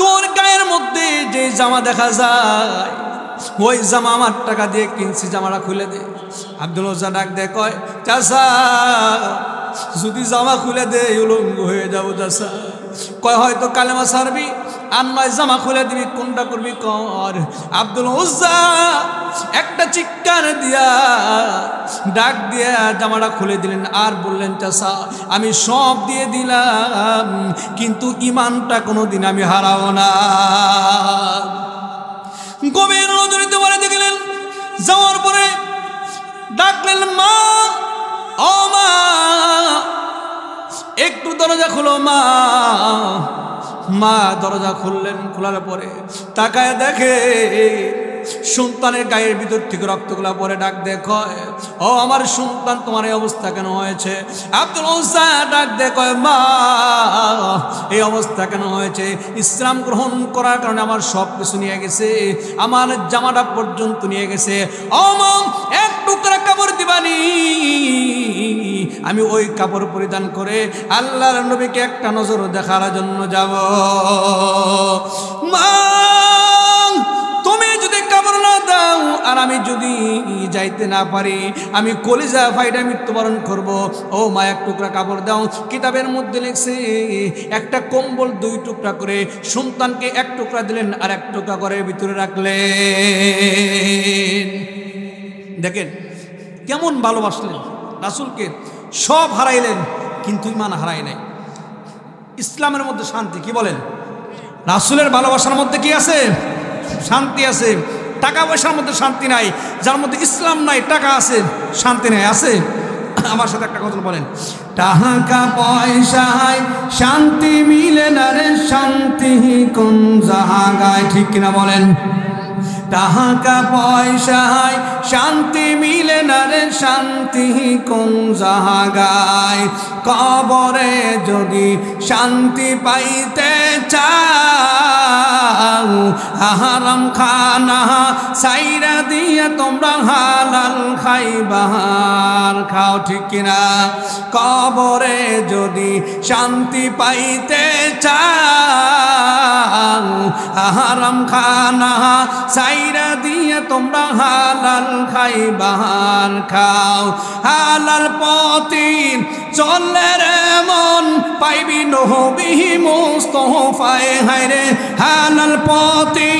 তোর গায়ের মধ্যে যে জামা দেখা যায়, ওই জামা আমার টাকা দিয়ে কিনছি, জামাটা খুলে দে। আব্দুল উজ্জা ডাক দে কয় চাচা, যদি জামা খুলে দে উলঙ্গ হয়ে যাবো চাচা। কয় হয়তো কালেমা সারবি, আর নয় জামা খুলে দিবি, কোনটা করবি কর। আব্দুল উজ্জা একটা চিৎকার দিয়া ডাক দিয়া জামাটা খুলে দিলেন, আর বললেন চাচা আমি সব দিয়ে দিলাম, কিন্তু ইমানটা কোনোদিন আমি হারাবো না। গভীর নজরিতে বাড়িতে গেলেন, যাওয়ার পরে ডাকলেন মা, ও মা একটু দরজা খুলো মা। মা দরজা খুললেন, খোলার পরে তাকায় দেখে সন্তানের গায়ের ভিতর থেকে রক্তগুলা পরে। ডাক দেখো, ও আমার সন্তান, তোমার এই অবস্থা কেন হয়েছে? আব্দুল উজ্জা ডাক দেখো, মা এই অবস্থা কেন হয়েছে? ইসলাম গ্রহণ করার কারণে আমার সব কিছু নিয়ে গেছে, আমার জামাটা পর্যন্ত নিয়ে গেছে। ও মা, এক টুকরা কাপড় দিবানি, আমি ওই কাপড় পরিধান করে আল্লাহর নবীকে একটা নজর দেখার জন্য যাব। মা তুমি যদি কাপড় না দাও, আর আমি যদি যাইতে না পারি, আমি কলিজা ফাইটা মৃত্যুবরণ করব। ও মা এক টুকরা কাপড় দাও। কিতাবের মধ্যে লিখছে একটা কম্বল 2 টুকরা করে, সন্তানকে 1 টুকরা দিলেন, আর 1 টুকরা করে ভিতরে রাখলেন। দেখেন কেমন ভালোবাসলেন রাসূলকে, সব হারাইলেন কিন্তু ইমান হারাই নাই। ইসলামের মধ্যে শান্তি, কি বলেন? রাসূলের ভালোবাসার মধ্যে কি আছে? শান্তি আছে। টাকা পয়সার মধ্যে শান্তি নাই, যার মধ্যে ইসলাম নাই টাকা আছে, শান্তি নাই। আছে? আমার সাথে একটা কথা বলেন, টাকা পয়সায় শান্তি মিলে না রে, শান্তি কোন জায়গায়, ঠিক কিনা বলেন? টাকা পয়সায় শান্তি মিলে না রে, শান্তি কোন জায়গায়? কবরে যদি শান্তি পাইতে চাও, হারাম খানা সাইরা দিয়ে তোমরা হালাল খাইবার খাও, ঠিক কিনা? কবরে যদি শান্তি পাইতে চাও, হারাম খানা সাইরা দিয়ে তোমরা হালাল খাইবার খাও। হালাল পথে চললে রে মন, পাইবি নবী মুস্তাফায়ে, হায়রে হালাল পথে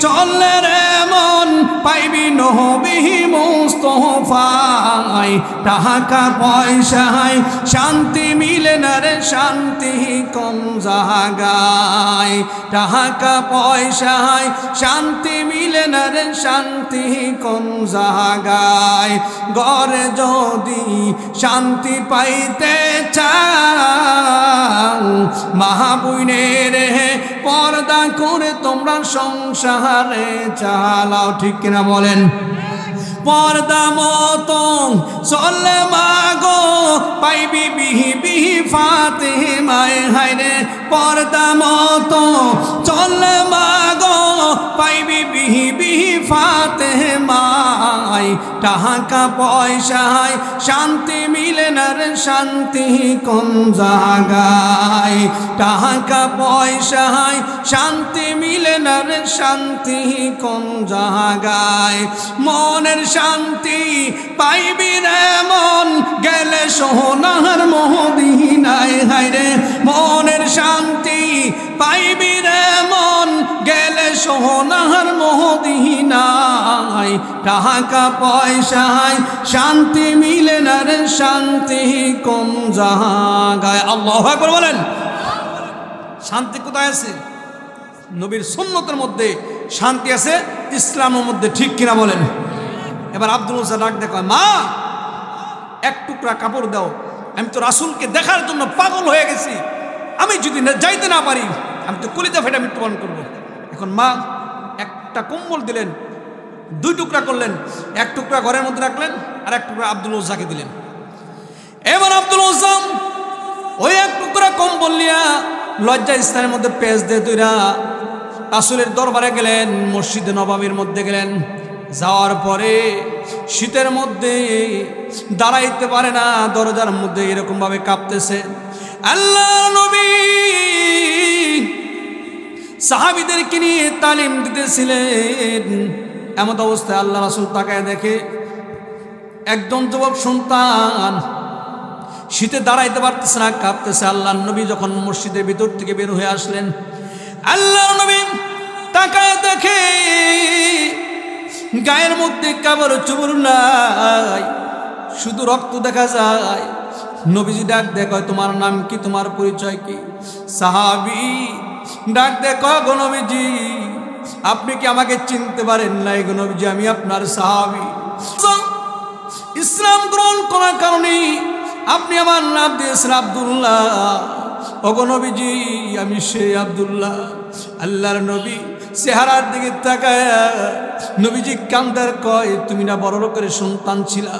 চললে রে মন, পাইবি নবী মুস্তাফায়ে। টাকা পয়সায় শান্তি মিলে না রে, শান্তি কোন জায়গায়? টাকা পয়সায় শান্তি মিলে না রে, শান্তি কোন জায়গায়? ঘরে যদি শান্তি পাইতে চাও, মা বোনের পর্দা করে তোমরা সংসারে চালাও, ঠিক কিনা বলেন? পর্দা মতো চলে মাগো, পাইবি বিহি ফাতেমায়ে, হায়রে পর্দা মতো চলে মাগো, পাইবি বিহি ফাতেমায়ে। টাকা পয়সায় শান্তি মিলে না রে, শান্তি কোন জায়গায়? টাকা পয়সায় শান্তি মিলে না রে, শান্তি কোন জায়গায়? মনের শান্তি পাইবি রে মন, গেলে সোনার মদিনায়, হায়রে মনের শান্তি পাইবি রে মন, গেলে সোনার মদিনায়। টাকা পয়সায় শান্তি মিলে না রে, শান্তি কোন জায়গায়? আল্লাহু আকবার বলেন। শান্তি কোথায় আছে? নবীর সুন্নতের মধ্যে শান্তি আছে, ইসলামের মধ্যে, ঠিক কিনা বলেন? এবার আব্দুল উজ্জা ডাক দেখো, মা 1 টুকরা কাপড় দাও, আমি তো রাসূলকে দেখার জন্য পাগল হয়ে গেছি, আমি যদি যাইতে না পারি আমি তো কলিজা ফেটে মৃত্যুবরণ করবো। এখন মা একটা কম্বল দিলেন, 2 টুকরা করলেন, 1 টুকরা ঘরের মধ্যে রাখলেন আর 1 টুকরা আব্দুল উজ্জাকে দিলেন। এবার আব্দুল উজ্জা ওই 1 টুকরা কম্বল নিয়া লজ্জা স্থানের মধ্যে পেঁচ দিয়ে তুইরা রাসূলের দরবারে গেলেন, মসজিদে নববীর মধ্যে গেলেন। যাওয়ার পরে শীতের মধ্যে দাঁড়াইতে পারে না, দরজার মধ্যে এরকম ভাবে কাঁপতেছে। আল্লাহ নবী সাহাবীদেরকে নিয়ে তালিম দিতেছিলেন, এমন অবস্থায় আল্লাহ রাসূল তাকায় দেখে একজন যুবক সন্তান শীতে দাঁড়াইতে পারতেছে না, কাঁপতেছে। আল্লাহ নবী যখন মসজিদের ভিতর থেকে বের হয়ে আসলেন, আল্লাহ নবী তাকায় দেখে গায়ের মধ্যে কাপড় চোপড় নাই, শুধু রক্ত দেখা যায়। নবীজি ডাক দেয়, তোমার নাম কি, তোমার পরিচয় কি? সাহাবী ডাক দেয়, গো নবীজি আপনি কি আমাকে চিনতে পারেন নাই? গো নবীজি আমি আপনার সাহাবী। ইসলাম গ্রহণ করার কারণে আপনি আমার নাম দিয়েছেন আব্দুল্লাহ। ওগো নবীজি আমি সেই আব্দুল্লাহ। আল্লাহর নবী চেহারার দিকে তাকায় নবীজি কান্দার কয়, তুমি না বড় লোকের সন্তান ছিলা,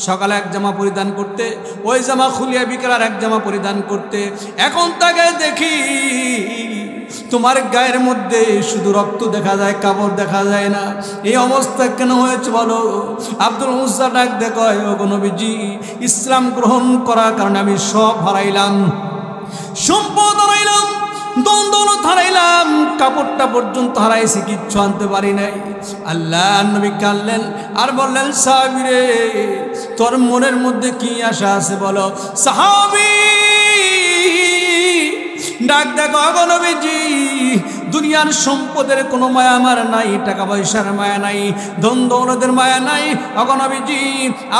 সকালে 1 জামা পরিধান করতে, ওই জামা খুলিয়া বিকেল আর 1 জামা পরিধান করতে, এখন তাকায় দেখি তোমার গায়ের মধ্যে শুধু রক্ত দেখা যায়, কাপড় দেখা যায় না। এই অবস্থা কেন হয়েছে বলো? আব্দুল উজ্জা ডাক দেয়, ওগো নবীজি ইসলাম গ্রহণ করার কারণে আমি সব হারাইলাম, সম্পদ হারাইলাম, দৌলত হারাইলাম, কাপড়টা পর্যন্ত হারাইছি, কিচ্ছু আনতে পারি নাই। আল্লাহ নবী কাঁদলেন আর বললেন, সাহাবী রে তোর মনের মধ্যে কি আশা আছে বলো? সাহাবী ডাক দেখো, ওগো নবীজি দুনিয়ার সম্পদের কোনো মায়া আমার নাই, টাকা পয়সার মায়া নাই, ধন দৌলতের মায়া নাই। ওগো নবীজি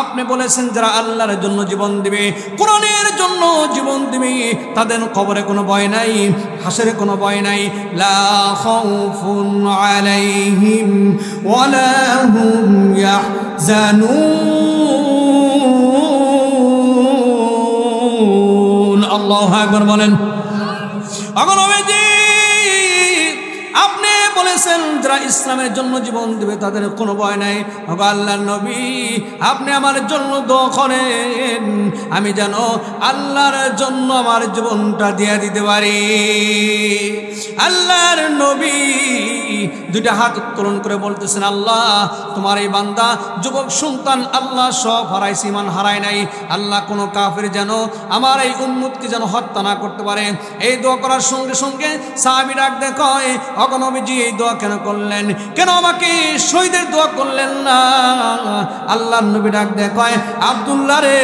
আপনি বলেছেন যারা আল্লাহর জন্য জীবন দিবে, কোরআনের জন্য জীবন দিবে, তাদের কবরে কোনো ভয় নাই, হাসরে কোনো ভয় নাই। লা খাউফুন আলাইহিম ওয়ালা হুম ইয়াহজানুন। আল্লাহু আকবার বলেন। ওগো নবীজি আপনি বলেছেন যারা ইসলামের জন্য জীবন দেবে তাদের কোনো ভয় নাই। ওগো আল্লাহর নবী আপনি আমার জন্য দোয়া করেন, আমি যেন আল্লাহর জন্য আমার জীবনটা দিয়ে দিতে পারি। আল্লাহর নবী 2টা হাত উত্তোলন করে বলতেছেন, আল্লাহ তোমার এই বান্দা যুবক সন্তান আল্লাহ সব হারাইছে, ঈমান হারায় নাই। আল্লাহ কোনো কাফের যেন আমার এই উম্মতকে যেন হত্যা না করতে পারে। এই দোয়া করার সঙ্গে সঙ্গে সাহাবী ডাক দেয়, কয় ওগো নবীজি এই দোয়া কেন করলেন? কেন আমাকে শহীদের দোয়া করলেন না? আল্লাহর নবী ডাক দেয়, কয় আব্দুল্লাহ রে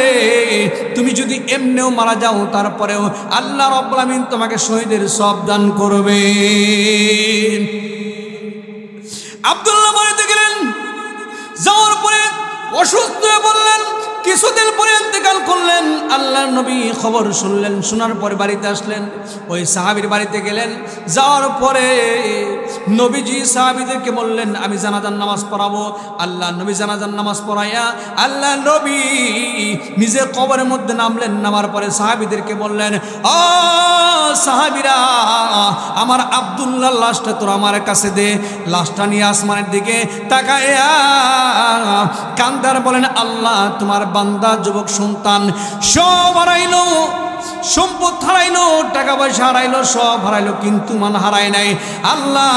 তুমি যদি এমনিও মারা যাও তারপরেও আল্লাহ রাব্বুল আমিন তোমাকে শহীদের সওয়াব দান করবে। আব্দুল্লাহ বাড়িতে গেলেন, যাওয়ার পরে অসুস্থ হয়ে বললেন, কিছুদিন পরে ইন্তেকাল করলেন। আল্লাহর নবী খবর শুনলেন, শোনার পরে বাড়িতে আসলেন, ওই সাহাবীর বাড়িতে গেলেন। যাওয়ার পরে নবীজি সাহাবীদেরকে বললেন আমি জানাজার নামাজ পড়াবো। আল্লাহ নবী জানাজার নামাজ পড়াইয়া আল্লাহ নবী নিজে কবরের মধ্যে নামলেন। নামার পরে সাহাবীদেরকে বললেন, ও সাহাবীরা আমার আব্দুল্লাহর লাশটা তোরা আমার কাছে দে। লাশটা নিয়ে আসমানের দিকে তাকায়া কান্দার বলেন, আল্লাহ তোমার বান্দা যুবক সন্তান সব হারাইলো, সম্পদ হারাইলো, টাকা পয়সা হারাইলো, সব হারাইলো, কিন্তু মান হারায় নাই। আল্লাহ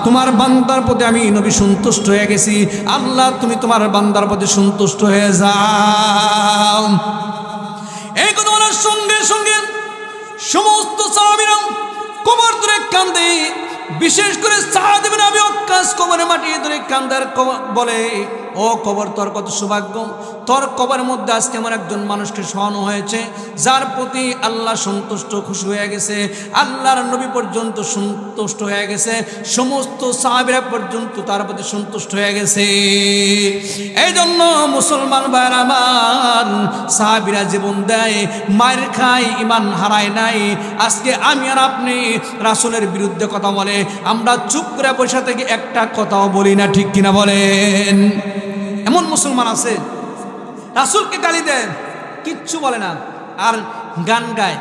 তোমার বান্দার প্রতি আমি নবী সন্তুষ্ট হয়ে গেছি। আল্লাহ তুমি তোমার বান্দার প্রতি সন্তুষ্ট হয়ে যাও। এই কথা বলার সঙ্গে সঙ্গে সমস্ত সাহাবীরা কবর ধরে কান্দে। বিশেষ করে সাদ ইবনে আবি ওয়াক্কাস কবরে মাটি ধরে কান্দার বলে, ও কবর তোর কত সৌভাগ্য, তোর কবরের মধ্যে আজকে আমার একজন মানুষকে শোয়ানো হয়েছে যার প্রতি আল্লাহ সন্তুষ্ট খুশি হয়ে গেছে, আল্লাহর নবী পর্যন্ত সন্তুষ্ট হয়ে গেছে, সমস্ত সাহাবীরা পর্যন্ত তার প্রতি সন্তুষ্ট হয়ে গেছে। এই জন্য মুসলমান ভাইরা আমার, সাহাবীরা জীবন দেয়, মায়ের খায়, ঈমান হারায় নাই। আজকে আমি আর আপনি রাসূলের বিরুদ্ধে কথা বলে আমরা চুপ করে বসে থেকে একটা কথাও বলি না, ঠিক কিনা বলেন? এমন মুসলমান আছে রাসূলকে গালি দেয়, কিচ্ছু বলে না, আর গান গায়,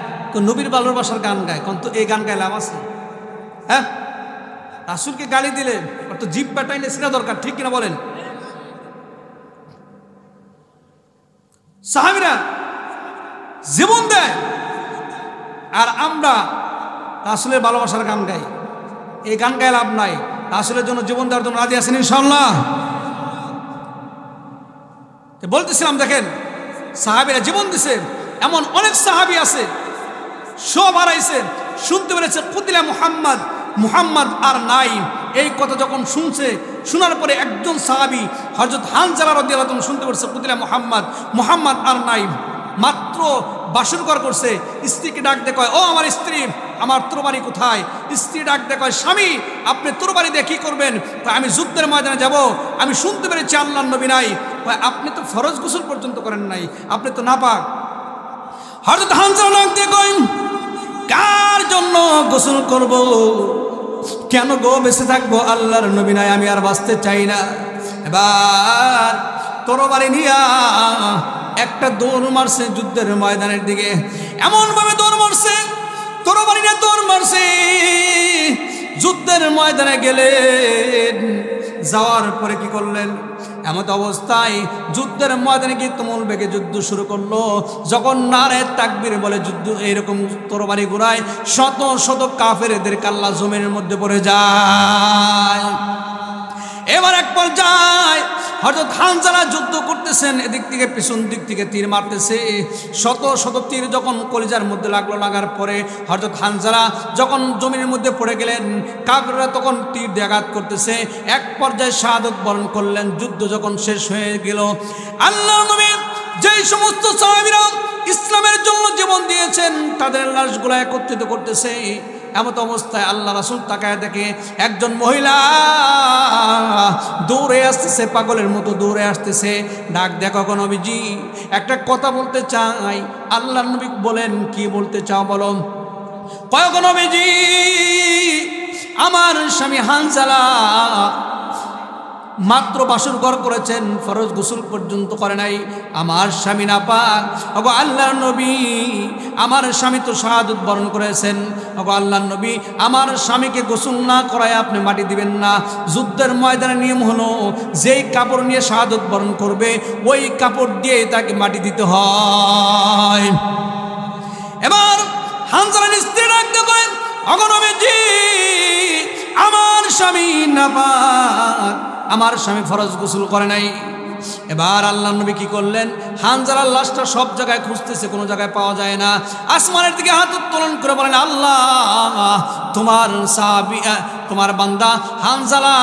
নবীর ভালোবাসার গান গায়, কোন তো এই গান গাইলে লাভ আছে? হ্যাঁ, রাসূলকে গালি দিলে ওর তো জিভ পাটাইলে সেটা দরকার, ঠিক কিনা বলেন? সাহাবীরা জীবন দেয় আর আমরা রাসূলের ভালোবাসার গান গাই। এই গান গায়ে লাভ নাই, রাসূলের জন্য জীবন দেওয়ার জন্য রাজি আছেন ইনশাআল্লাহ? বলতেছিলাম দেখেন, সাহাবীরা জীবন দিছে, এমন অনেক সাহাবী আছে সব হারাইছে, শুনতে পেরেছে কুতিলা মুহাম্মদ, মুহাম্মদ আর নাই। এই কথা যখন শুনছে, শোনার পরে একজন সাহাবী হযরত হানজালা রাদিয়াল্লাহু আনহু শুনতে পেরেছে কুতিলা মুহাম্মদ, মুহাম্মদ আর নাই। মাত্র বাসর ঘর করছে, স্ত্রীকে ডাক দিয়ে কয়, ও আমার স্ত্রী, আমার তরবারি কোথায়? স্ত্রী ডাক দিয়ে কয়, স্বামী আপনি তরবারি দিয়ে কি করবেন? আমি যুদ্ধের ময়দানে যাব, আমি শুনতে পেরেছি আল্লাহর নবী নাই। আপনি তো ফরজ গোসল পর্যন্ত করেন নাই, আপনি তো নাপাক। হযরত হানজালা ডাক দিয়ে কয়, কার জন্য গোসল করব? কেন গো বেঁচে থাকবো? আল্লাহর নবী নাই, আমি আর বাঁচতে চাই না। এবার তরবারি নিয়া একটা দৌড় মারছে যুদ্ধের ময়দানের দিকে, এমন ভাবে দৌড় মারছে, তরবারি নিয়ে দৌড় মারছে। যুদ্ধের ময়দানে গেলেন, যাওয়ার পরে কি করলেন? এমত অবস্থায় যুদ্ধের ময়দানে কি তুমুল বেগে যুদ্ধ শুরু করলো। যখন নারে তাকবীর বলে যুদ্ধ এইরকম তরবারি ঘুরায়, শত শত কাফেরদের কাল্লা জমিনের মধ্যে পড়ে যায়। এবার এক পর্যায়ে হযরত হানজালা যুদ্ধ করতেছেন, এদিক থেকে পিছন দিক থেকে তীর মারতেছে। শত শত তীর যখন কলিজার মধ্যে লাগলো, লাগার পরে হযরত হানজালা যখন জমিনের মধ্যে পড়ে গেলেন, কাফেররা তখন তীর দিয়ে আঘাত করতেছে। এক পর্যায়ে শাহাদত বরণ করলেন। যুদ্ধ যখন শেষ হয়ে গেল, আল্লাহর নবী যেই সমস্ত সাহাবীরা ইসলামের জন্য জীবন দিয়েছেন তাদের লাশগুলো একত্রিত করতেছে। এমত অবস্থায় আল্লাহ রাসূল তাকায় দেখে একজন মহিলা দৌড়ে আসতেছে, পাগলের মতো দৌড়ে আসতেছে। ডাক দেখো গো নবীজি, একটা কথা বলতে চাই। আল্লাহর নবী বলেন, কি বলতে চাও বলো? কয় গো নবীজি, আমার স্বামী হানজালা মাত্র বাসর ঘর করেছেন, ফরজ গোসল পর্যন্ত করে নাই, আমার স্বামী নাপাক। ওগো আল্লাহর নবী, আমার স্বামী তো শাহাদত বরণ করেছেন। ওগো আল্লাহর নবী, আমার স্বামীকে গোসল না করায় আপনি মাটি দিবেন না। যুদ্ধের ময়দানে নিয়ম হলো, যেই কাপড় নিয়ে শাহাদত বরণ করবে ওই কাপড় দিয়ে তাকে মাটি দিতে হয়। এবার হানজালার স্ত্রী ডাকতে করেন, ওগো নবীজি, আমার স্বামী নাপাক, আমার স্বামী ফরজ গোসল করে নাই। এবার আল্লাহর নবী কি করলেন? হানজালার লাশটা সব জায়গায় খুঁজতেছে, কোনো জায়গায় পাওয়া যায় না। আসমানের দিকে হাত উত্তোলন করে বলেন, আল্লাহ, তোমার সাহাবী, তোমার বান্দা হানজালা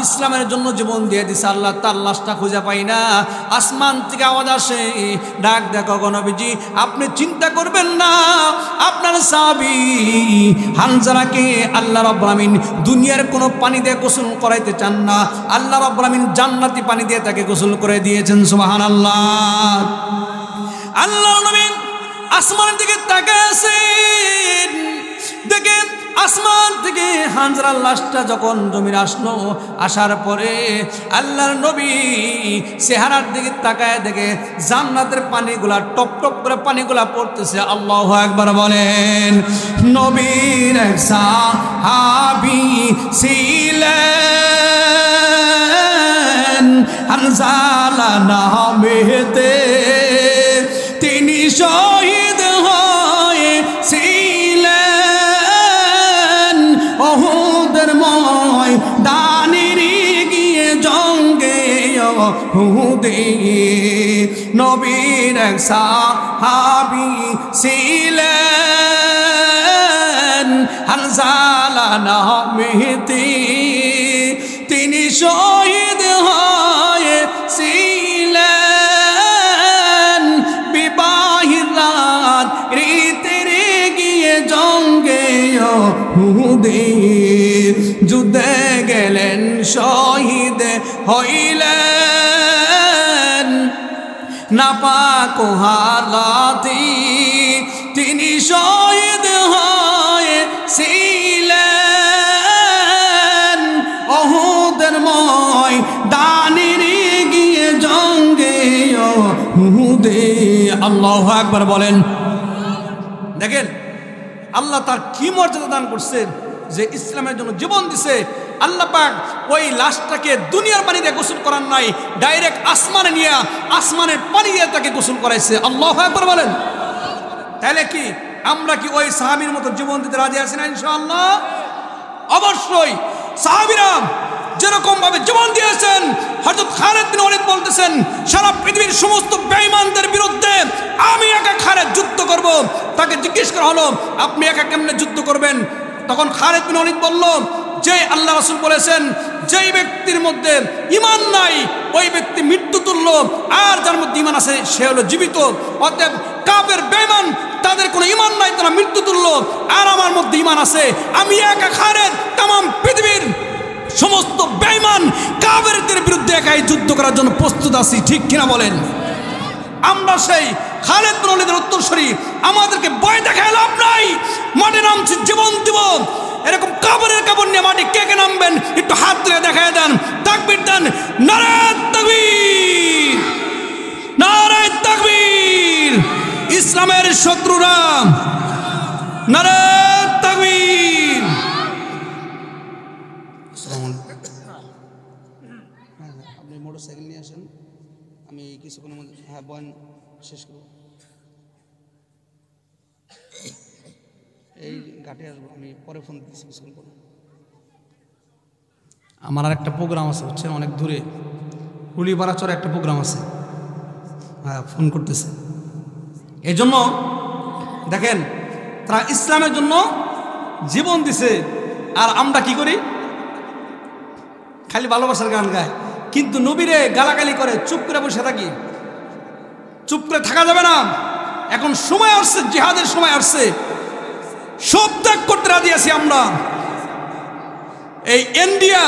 ইসলামের জন্য জীবন দিয়ে দিছে, আল্লাহ তার লাশটা খুঁজে পাই না। আসমান থেকে আওয়াজ আসে, ডাক দেখো গো নবীজি, আপনি চিন্তা করবেন না, আপনার সাহাবী হানজালাকে আল্লাহ রাব্বুল আমিন দুনিয়ার কোনো পানি দিয়ে গোসল করাইতে চান না। আল্লাহ রাব্বুল আমিন জান্নাতি পানি দিয়ে তাকে গোসল করে দিয়েছেন। সুবহানাল্লাহ। আল্লাহর নবী আসমানের দিকে তাকায় আছেন, দেখেন আসমান থেকে হানজালার লাশটা যখন জমিনে আসলো, আসার পরে আল্লাহর নবী চেহারার দিকে তাকায় দেখে জান্নাতের পানিগুলা টপ টপ করে পানিগুলা পড়তেছে। আল্লাহু আকবার বলেন। নবীর এক সাহাবী ছিলেন হানজালা নামেতে, তিনি শহীদ হয়েছিলেন উহুদের ময়দানে গিয়ে জঙ্গে উহুদে। নবীর এক সাহাবী ছিলেন হানজালা নামেতে, তিনি শহীদ হয়েছিলেন বিবাহের রাত রীতির গিয়ে জঙ্গে উহুদে। যুদ্ধে গেলেন, শহীদ হইলেন নাপাক হালাতে, তিনি শহীদ হয়েছিলেন উহুদের ময়দানে গিয়ে জঙ্গে উহুদে। আল্লাহু আকবার বলেন। দেখেন আল্লাহ তার কি মর্যাদা দান করছেন যে ইসলামের জন্য জীবন দিছে। আল্লাহ পাক ওই লাশটাকে দুনিয়ার পানি দিয়ে গোসল করার নাই, ডাইরেক্ট আসমানে নিয়ে আসমানের পানি দিয়ে তাকে গোসল করাইছে। আল্লাহু আকবার বলেন। তাহলে কি আমরা কি ওই সাহাবীর মতো জীবন দিতে রাজি আছি না? ইনশাআল্লাহ অবশ্যই। সাহাবীরা যেরকম ভাবে জীবন দিয়েছেন, হযরত খালিদ বিন ওয়ালিদ বলতেছেন সারা পৃথিবীর সমস্ত বেঈমানদের বিরুদ্ধে আমি একা খালিদ যুদ্ধ করব। তাকে জিজ্ঞেস করা হলো আপনি একা কেমনে যুদ্ধ করবেন? তখন খালিদ বিন ওয়ালিদ বলল যে আল্লাহ রাসূল বলেছেন যেই ব্যক্তির মধ্যে ঈমান নাই ওই ব্যক্তি মৃত্যু তুল্য, আর যার মধ্যে ঈমান আছে সে হলো জীবিত। অতএব কাফের বেঈমান তাদের কোনো ঈমান নাই, তারা মৃত্যু তুল্য, আর আমার মধ্যে ঈমান আছে। আমি একা খালিদ तमाम পৃথিবীর সমস্ত বেঈমান কাফেরদের বিরুদ্ধে একাই যুদ্ধ করার জন্য প্রস্তুত আছি। ঠিক কিনা বলেন? আমরা সেই খালিদ বিন ওয়ালিদের উত্তরসূরি, আমাদেরকে ভয় দেখায় লাভ নাই। মাঠে নামছি জীবন দিব। এরকম কাপড়ের কাপড় নিয়ে মাটি কে কে নামবেন একটু হাত তুলে দেখায় দেন, তাকবীর দেন। নারে তাকবীর, নারে তাকবীর। ইসলামের শত্রুরা নারে তাকবীর। আপনি মোটরসাইকেল নিয়ে আসেন, আমি কিছুক্ষণের মধ্যে বয়ান শেষ করব। এই ঘাটে আসবো, আমি পরে ফোন দিচ্ছি কিছুক্ষণ পরে। আমার আর একটা প্রোগ্রাম আছে হচ্ছে অনেক দূরে, কুলিপাড়াচরে একটা প্রোগ্রাম আছে। হ্যাঁ, ফোন করতেছে। এই জন্য দেখেন তারা ইসলামের জন্য জীবন দিছে, আর আমরা কি করি? খালি ভালোবাসার গান গায়, কিন্তু নবীরে গালাগালি করে চুপ করে বসে থাকি। চুপ করে থাকা যাবে না। এখন সময় আসছে, জিহাদের সময় আসছে, সব ত্যাগ করতে রাজি আছি আমরা। এই ইন্ডিয়া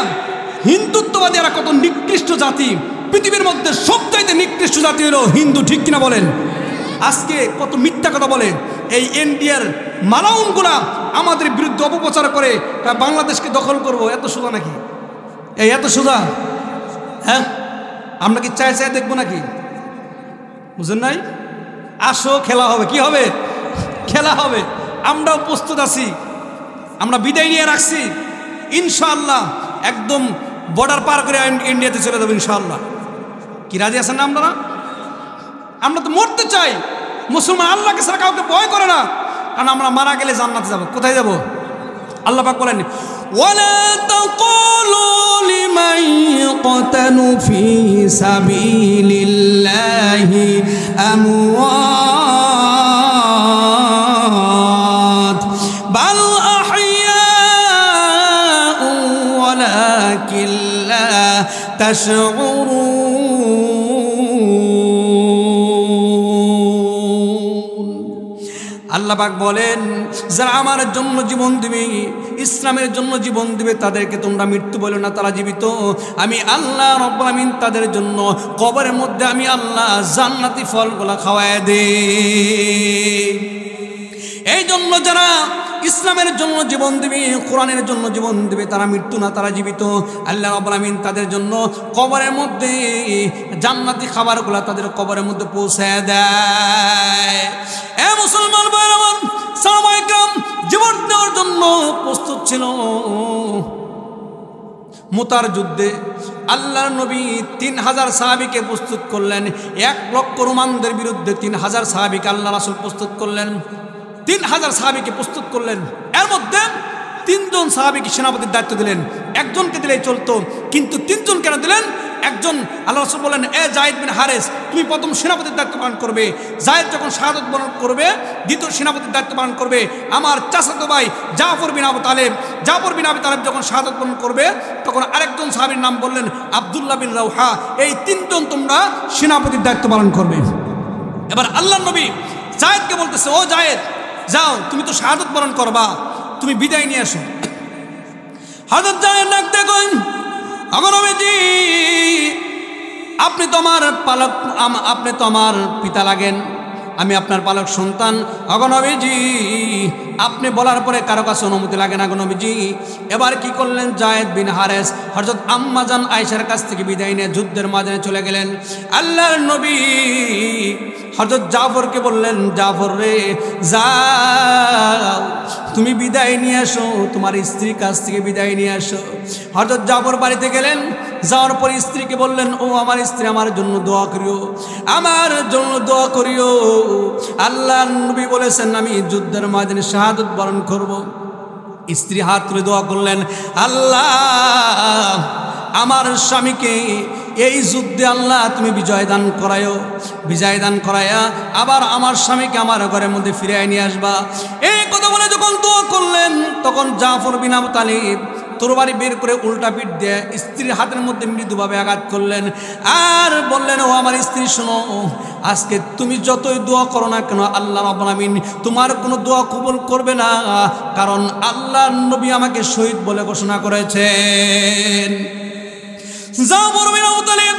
হিন্দুত্ববাদী এরা কত নিকৃষ্ট জাতি, পৃথিবীর মধ্যে সবচাইতে নিকৃষ্ট জাতি হলো হিন্দু। ঠিক কিনা বলেন? আজকে কত মিথ্যা কথা বলে এই ইন্ডিয়ার মালাউনগুলা আমাদের বিরুদ্ধে অপপ্রচার করে বাংলাদেশকে দখল করব। এত সোজা নাকি? এই এত সোজা? হ্যাঁ, আমরা কি চাই চাই দেখবো নাকি? বুঝেন নাই? আসো, খেলা হবে। কি হবে? খেলা হবে। আমরাও প্রস্তুত আছি, আমরা বিদায় নিয়ে রাখছি ইনশাআল্লাহ। একদম বর্ডার পার করে ইন্ডিয়াতে চলে যাবো ইনশাআল্লাহ। কি রাজি আছেন না আপনারা? আমরা তো মরতে চাই। মুসলমান আল্লাহকে ছাড়া কাউকে ভয় করে না, কারণ আমরা মারা গেলে জান্নাতে যাব। কোথায় যাব? আল্লাহ পাক বলেন ওয়ালা তাকুলু লিমান ইয়াকতালু ফি সাবিলিল্লাহি আমওয়াত বাল আহইয়াউ ওয়ালাকিন লা তাশউরুন। আল্লাহ পাক বলেন যারা আমার জন্য জীবন দিবে, ইসলামের জন্য জীবন দিবে, তাদেরকে তোমরা মৃত্যু বলো না, তারা জীবিত। আমি আল্লাহ রাব্বুল আমিন তাদের জন্য কবরের মধ্যে আমি আল্লাহ জান্নাতি ফলগুলা খাওয়ায় দেই। এই জন্য যারা ইসলামের জন্য জীবন দিবে, কোরআনের জন্য জীবন দিবে, তারা মৃত্যু না, তারা জীবিত। আল্লাহ রাব্বুল আমিন তাদের জন্য কবরের মধ্যে জান্নাতি খাবারগুলা তাদের কবরের মধ্যে পৌঁছায় দেয়। এ মুসলমান ভাইরা আমার, সাহাবায়ে কেরাম জীবন দেওয়ার জন্য প্রস্তুত ছিল। মুতার যুদ্ধে আল্লাহর নবী 3000 সাহাবীকে প্রস্তুত করলেন। 1 লক্ষ রোমানদের বিরুদ্ধে 3000 সাহাবীকে আল্লাহ রাসূল প্রস্তুত করলেন। 3000 সাহাবীকে প্রস্তুত করলেন। এর মধ্যে 3 জন সাহাবীকে সেনাপতির দায়িত্ব দিলেন। একজনকে দিলেই চলতো, কিন্তু 3 জন কেন দিলেন? একজন আল্লাহ রাসূল বললেন এ যায়েদ বিন হারেস, তুমি প্রথম সেনাপতির দায়িত্ব পালন করবে। যায়েদ যখন শাহাদাত বরণ করবে, দ্বিতীয় সেনাপতির দায়িত্ব পালন করবে আমার চাচাতো ভাই জাফর বিন আবু তালেব। জাফর বিন আবু তালেব যখন শাহাদাত বরণ করবে, তখন আরেকজন সাহাবীর নাম বললেন আব্দুল্লাহ বিন রাওহা। এই 3 জন তোমরা সেনাপতির দায়িত্ব পালন করবে। এবার আল্লাহর নবী যায়েদকে বলতেছে, ও যায়েদ, যাও, তুমি তো শাহাদাত বরণ করবা, তুমি বিদায় নিয়ে আসো। হযরত যায়েদ ডাক দেখুন, আমার নবীজি, আপনি তো আমার পালক, আপনি তো আমার পিতা লাগেন, আমি আপনার পালক সন্তান। ওগো নবীজি, আপনি বলার পরে কারো কাছে অনুমতি লাগে না গো নবীজি। এবার কি করলেন, যায়েদ বিন হারেস হযরত আম্মা জান আয়েশার কাছ থেকে বিদায় নিয়ে যুদ্ধের ময়দানে চলে গেলেন। আল্লাহর নবী হযরত জাফরকে বললেন, জাফর রে যাও, তুমি বিদায় নিয়ে আসো, তোমার স্ত্রীর কাছ থেকে বিদায় নিয়ে আসো। হযরত জাফর বাড়িতে গেলেন, যাওয়ার পর স্ত্রীকে বললেন, ও আমার স্ত্রী, আমার জন্য দোয়া করিও, আমার জন্য দোয়া করিও। আল্লাহর নবী বলেছেন আমি যুদ্ধের ময়দানে শাহাদাত বরণ করব। স্ত্রী হাত তুলে দোয়া করলেন, আল্লাহ আমার স্বামীকে এই যুদ্ধে আল্লাহ তুমি বিজয় দান করায়ো, বিজয় দান করায়া আবার আমার স্বামীকে আমার ঘরের মধ্যে ফিরিয়ে নিয়ে আসবা। এই কথা বলে যখন দোয়া করলেন, তখন জাফর বিন আবু তালিব তরবারি বের করে উল্টা পিঠ দিয়ে স্ত্রীর হাতের মধ্যে মৃদুভাবে আঘাত করলেন আর বললেন, ও আমার স্ত্রী শোনো, আজকে তুমি যতই দোয়া করো না কেন, আল্লাহ রাব্বুল আমিন তোমার কোনো দোয়া কবুল করবে না, কারণ আল্লাহর নবী আমাকে শহীদ বলে ঘোষণা করেছেন। জাফর বিন আবু তালিব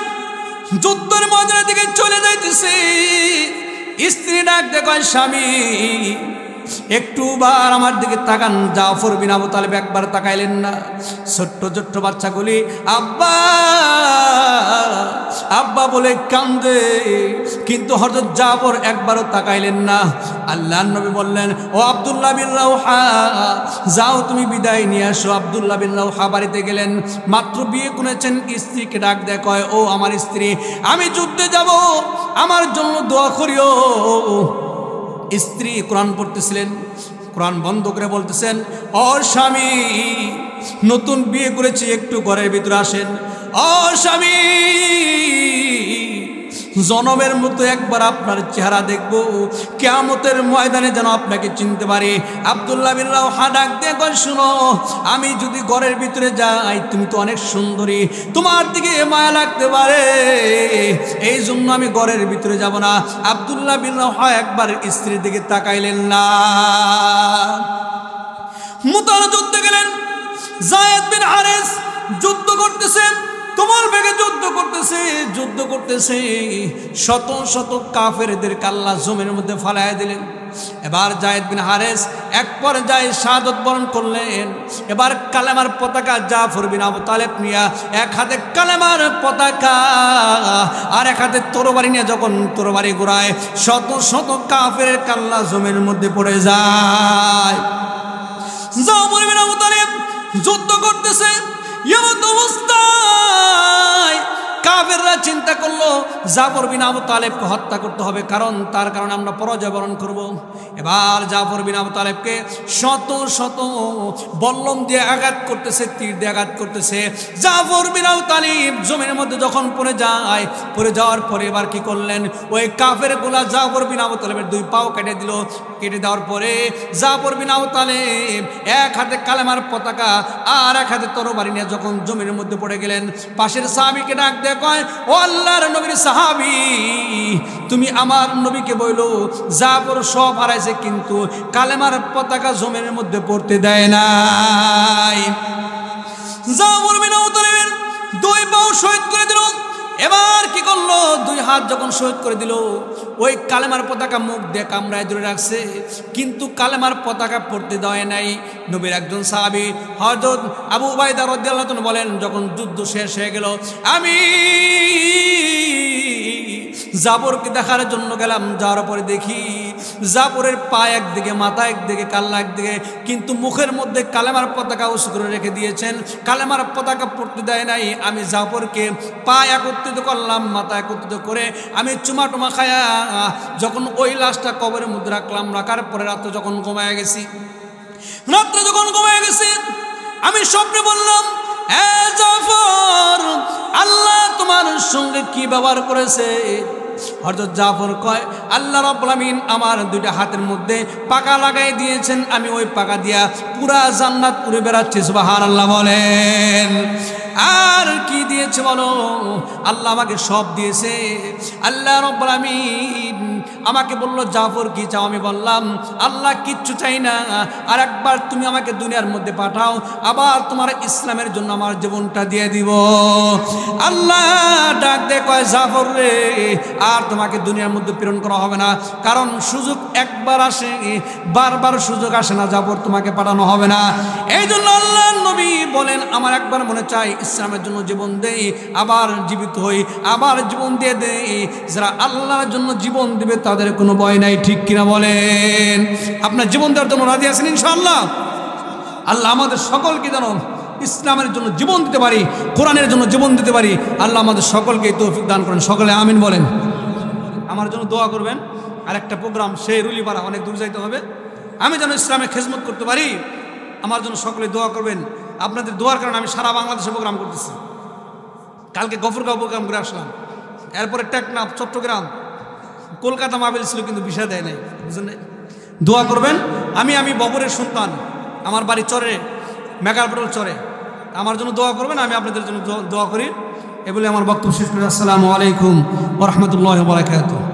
যুদ্ধের ময়দানের দিকে চলে যাইতেছে। স্ত্রী ডাক দেখেন, স্বামী একটু বার আমার দিকে তাকান। জাফর বিন আবু তালিব একবার তাকাইলেন না। ছোট্ট ছোট্ট বাচ্চাগুলি আব্বা আব্বা বলে কান্দে, কিন্তু হযরত জাফর একবারও তাকাইলেন না। আল্লাহর নবী বললেন, ও আব্দুল্লাহ বিন রাওহা, যাও তুমি বিদায় নিয়ে আসো। আব্দুল্লাহ বিন রাওহা বাড়িতে গেলেন, মাত্র বিয়ে করেছেন। স্ত্রীকে ডাক দেয়, কয়, ও আমার স্ত্রী, আমি যুদ্ধে যাব, আমার জন্য দোয়া করিও। স্ত্রী কোরআন পড়তেছিলেন, কোরআন বন্ধ করে বলতেছেন, ও স্বামী, নতুন বিয়ে করেছি, একটু ঘরের ভিতরে আসেন। ও স্বামী, জনমের মতো একবার আপনার চেহারা দেখব, কিয়ামতের ময়দানে যেন আপনাকে চিনতে পারি। আব্দুল্লাহ বিন রাওহা ডাক দিয়ে কয়, শুনো, আমি যদি ঘরের ভিতরে যাই, তুমি তো অনেক সুন্দরী, তোমার দিকে মায়া লাগতে পারে, এই জন্য আমি ঘরের ভিতরে যাব না। আব্দুল্লাহ বিন রাওহা একবার স্ত্রীর দিকে তাকাইলেন না। মুতার যুদ্ধে গেলেন। যায়েদ বিন হারেস যুদ্ধ করতেছেন, তোমার বেগে যুদ্ধ করতেছে, যুদ্ধ করতেছে। শত শত কাফেরদের আল্লাহ জমির মধ্যে ফালাইয়া দিলেন। এবার যায়েদ বিন হারেস এক পর্যায়ে শাহাদাত বরণ করলেন। এবার কালেমার পতাকা জাফর বিন আবু তালেব নিয়ে এক হাতে কালেমার পতাকা আর এক হাতে তরবারি নিয়ে যখন তরবারি ঘুরায়, শত শত কাফের আল্লাহ জমির মধ্যে পড়ে যায়। জাফর বিন আবু তালেব যুদ্ধ করতেছে, এমন অবস্থায় কাফেররা চিন্তা করলো জাফর বিন আবু তালেবকে হত্যা করতে হবে, কারণ তার কারণে আমরা পরাজয় বরণ করব। এবার জাফর বিন আবু তালেবকে শত শত বল্লম দিয়ে আঘাত করতেছে, তীর দিয়ে আঘাত করতেছে। জাফর বিন আবু তালেব জমির মধ্যে যখন পড়ে যায়, পড়ে যাওয়ার পরে এবার কি করলেন, ওই কাফের গোলা জাফর বিন আবু তালেবের দুই পাও কেটে দিল। কেটে দেওয়ার পরে জাফর বিন আবু তালেব এক হাতে কালেমার পতাকা আর এক হাতে তরবারি নিয়ে যখন জমির মধ্যে পড়ে গেলেন, পাশের সাহাবীকে ডাক দিয়ে কয়, ও আল্লাহর নবীর সাহাবী, তুমি আমার নবীকে বইলো জাফর সব হারাইছে, কিন্তু কালেমার পতাকা জমির মধ্যে পড়তে দেয় নাই। জাফর বিন আবু তালেবের দুই পাও শহীদ করে দিল। এবার কি করলো, দুই হাত যখন শহীদ করে দিল, ওই কালেমার পতাকা মুখ দিয়ে কামড়ায় ধরে রাখছে, কিন্তু কালেমার পতাকা পড়তে দেয় নাই। নবীর একজন সাহাবী হযরত আবু উবাইদা রাদিয়াল্লাহু তাআলা বলেন, যখন যুদ্ধ শেষ হয়ে গেল, আমি জাফরকে দেখার জন্য গেলাম। যাওয়ার পরে দেখি জাফরের পা একদিকে, মাথা একদিকে, কাল্লা একদিকে, কিন্তু মুখের মধ্যে কালেমার পতাকা উঁচু করে রেখে দিয়েছেন, কালেমার পতাকা পড়তে দেয় নাই। আমি জাফরকে পা একত্রিত করলাম, মাথা একত্রিত করে আমি চুমা টুমা খায়া যখন ওই লাশটা কবরের মধ্যে রাখলাম, রাখার পরে রাত্রে যখন ঘুমায় গেছি, আমি স্বপ্নে বললাম, এ জাফর, আল্লাহ তোমার সঙ্গে কি ব্যবহার করেছে? হযরত জাফর কয়, আল্লাহ রাব্বুল আমিন আমার দুইটা হাতের মধ্যে পাকা লাগাই দিয়েছেন, আমি ওই পাকা দিয়া পুরা জান্নাত উড়ে বেড়াচ্ছি। সুবহানাল্লাহ বলেন। আর কি দিয়েছে বলো? আল্লাহ আমাকে সব দিয়েছে। আল্লাহ রাব্বুল আমিন আমাকে বলল জাফর কি চাও? আমি বললাম আল্লাহ কিচ্ছু চাই না, আর একবার তুমি আমাকে দুনিয়ার মধ্যে পাঠাও, আবার তোমার ইসলামের জন্য আমার জীবনটা দিয়ে দিব। আল্লাহ ডাক দে কয় জাফর রে, আর তোমাকে দুনিয়ার মধ্যে প্রেরণ করা হবে না, কারণ সুযোগ একবার আসে, বারবার সুযোগ আসে না, জাফর তোমাকে পাঠানো হবে না। এই জন্য আল্লাহ নবী বলেন আমার একবার মনে চাই ইসলামের জন্য জীবন দেই, আবার জীবিত হই, আবার জীবন দিয়ে দেই। যারা আল্লাহর জন্য জীবন দিবে তাদের কোনো ভয় নাই, ঠিক কিনা বলেন? আপনার জীবন দেওয়ার জন্য রাজি আছেন ইনশাআল্লাহ? আল্লাহ আমাদের সকলকে যেন ইসলামের জন্য জীবন দিতে পারি, কোরআনের জন্য জীবন দিতে পারি। আল্লাহ আমাদের সকলকে তৌফিক দান করেন, সকলে আমিন বলেন। আমার জন্য দোয়া করবেন। আর একটা প্রোগ্রাম সেই রুলিপাড়া, অনেক দূর যাইতে হবে, আমি যেন ইসলামের খেদমত করতে পারি, আমার জন্য সকলে দোয়া করবেন। আপনাদের দোয়ার কারণে আমি সারা বাংলাদেশে প্রোগ্রাম করতেছি। কালকে গফরগাঁও প্রোগ্রাম করে আসলাম, এরপরে টেকনাফ, চট্টগ্রাম, কলকাতা মাহফিল ছিল, কিন্তু বিষয় দেয় নাই, বুঝলেন? দোয়া করবেন। আমি ববরের সন্তান, আমার বাড়ি চরে, মেঘারপটল চরে, আমার জন্য দোয়া করবেন, আমি আপনাদের জন্য দোয়া করি। এ বলে আমার বক্তব্য শেষ করি। আসসালামু আলাইকুম ওয়া রাহমাতুল্লাহি ওয়া বারাকাতুহু।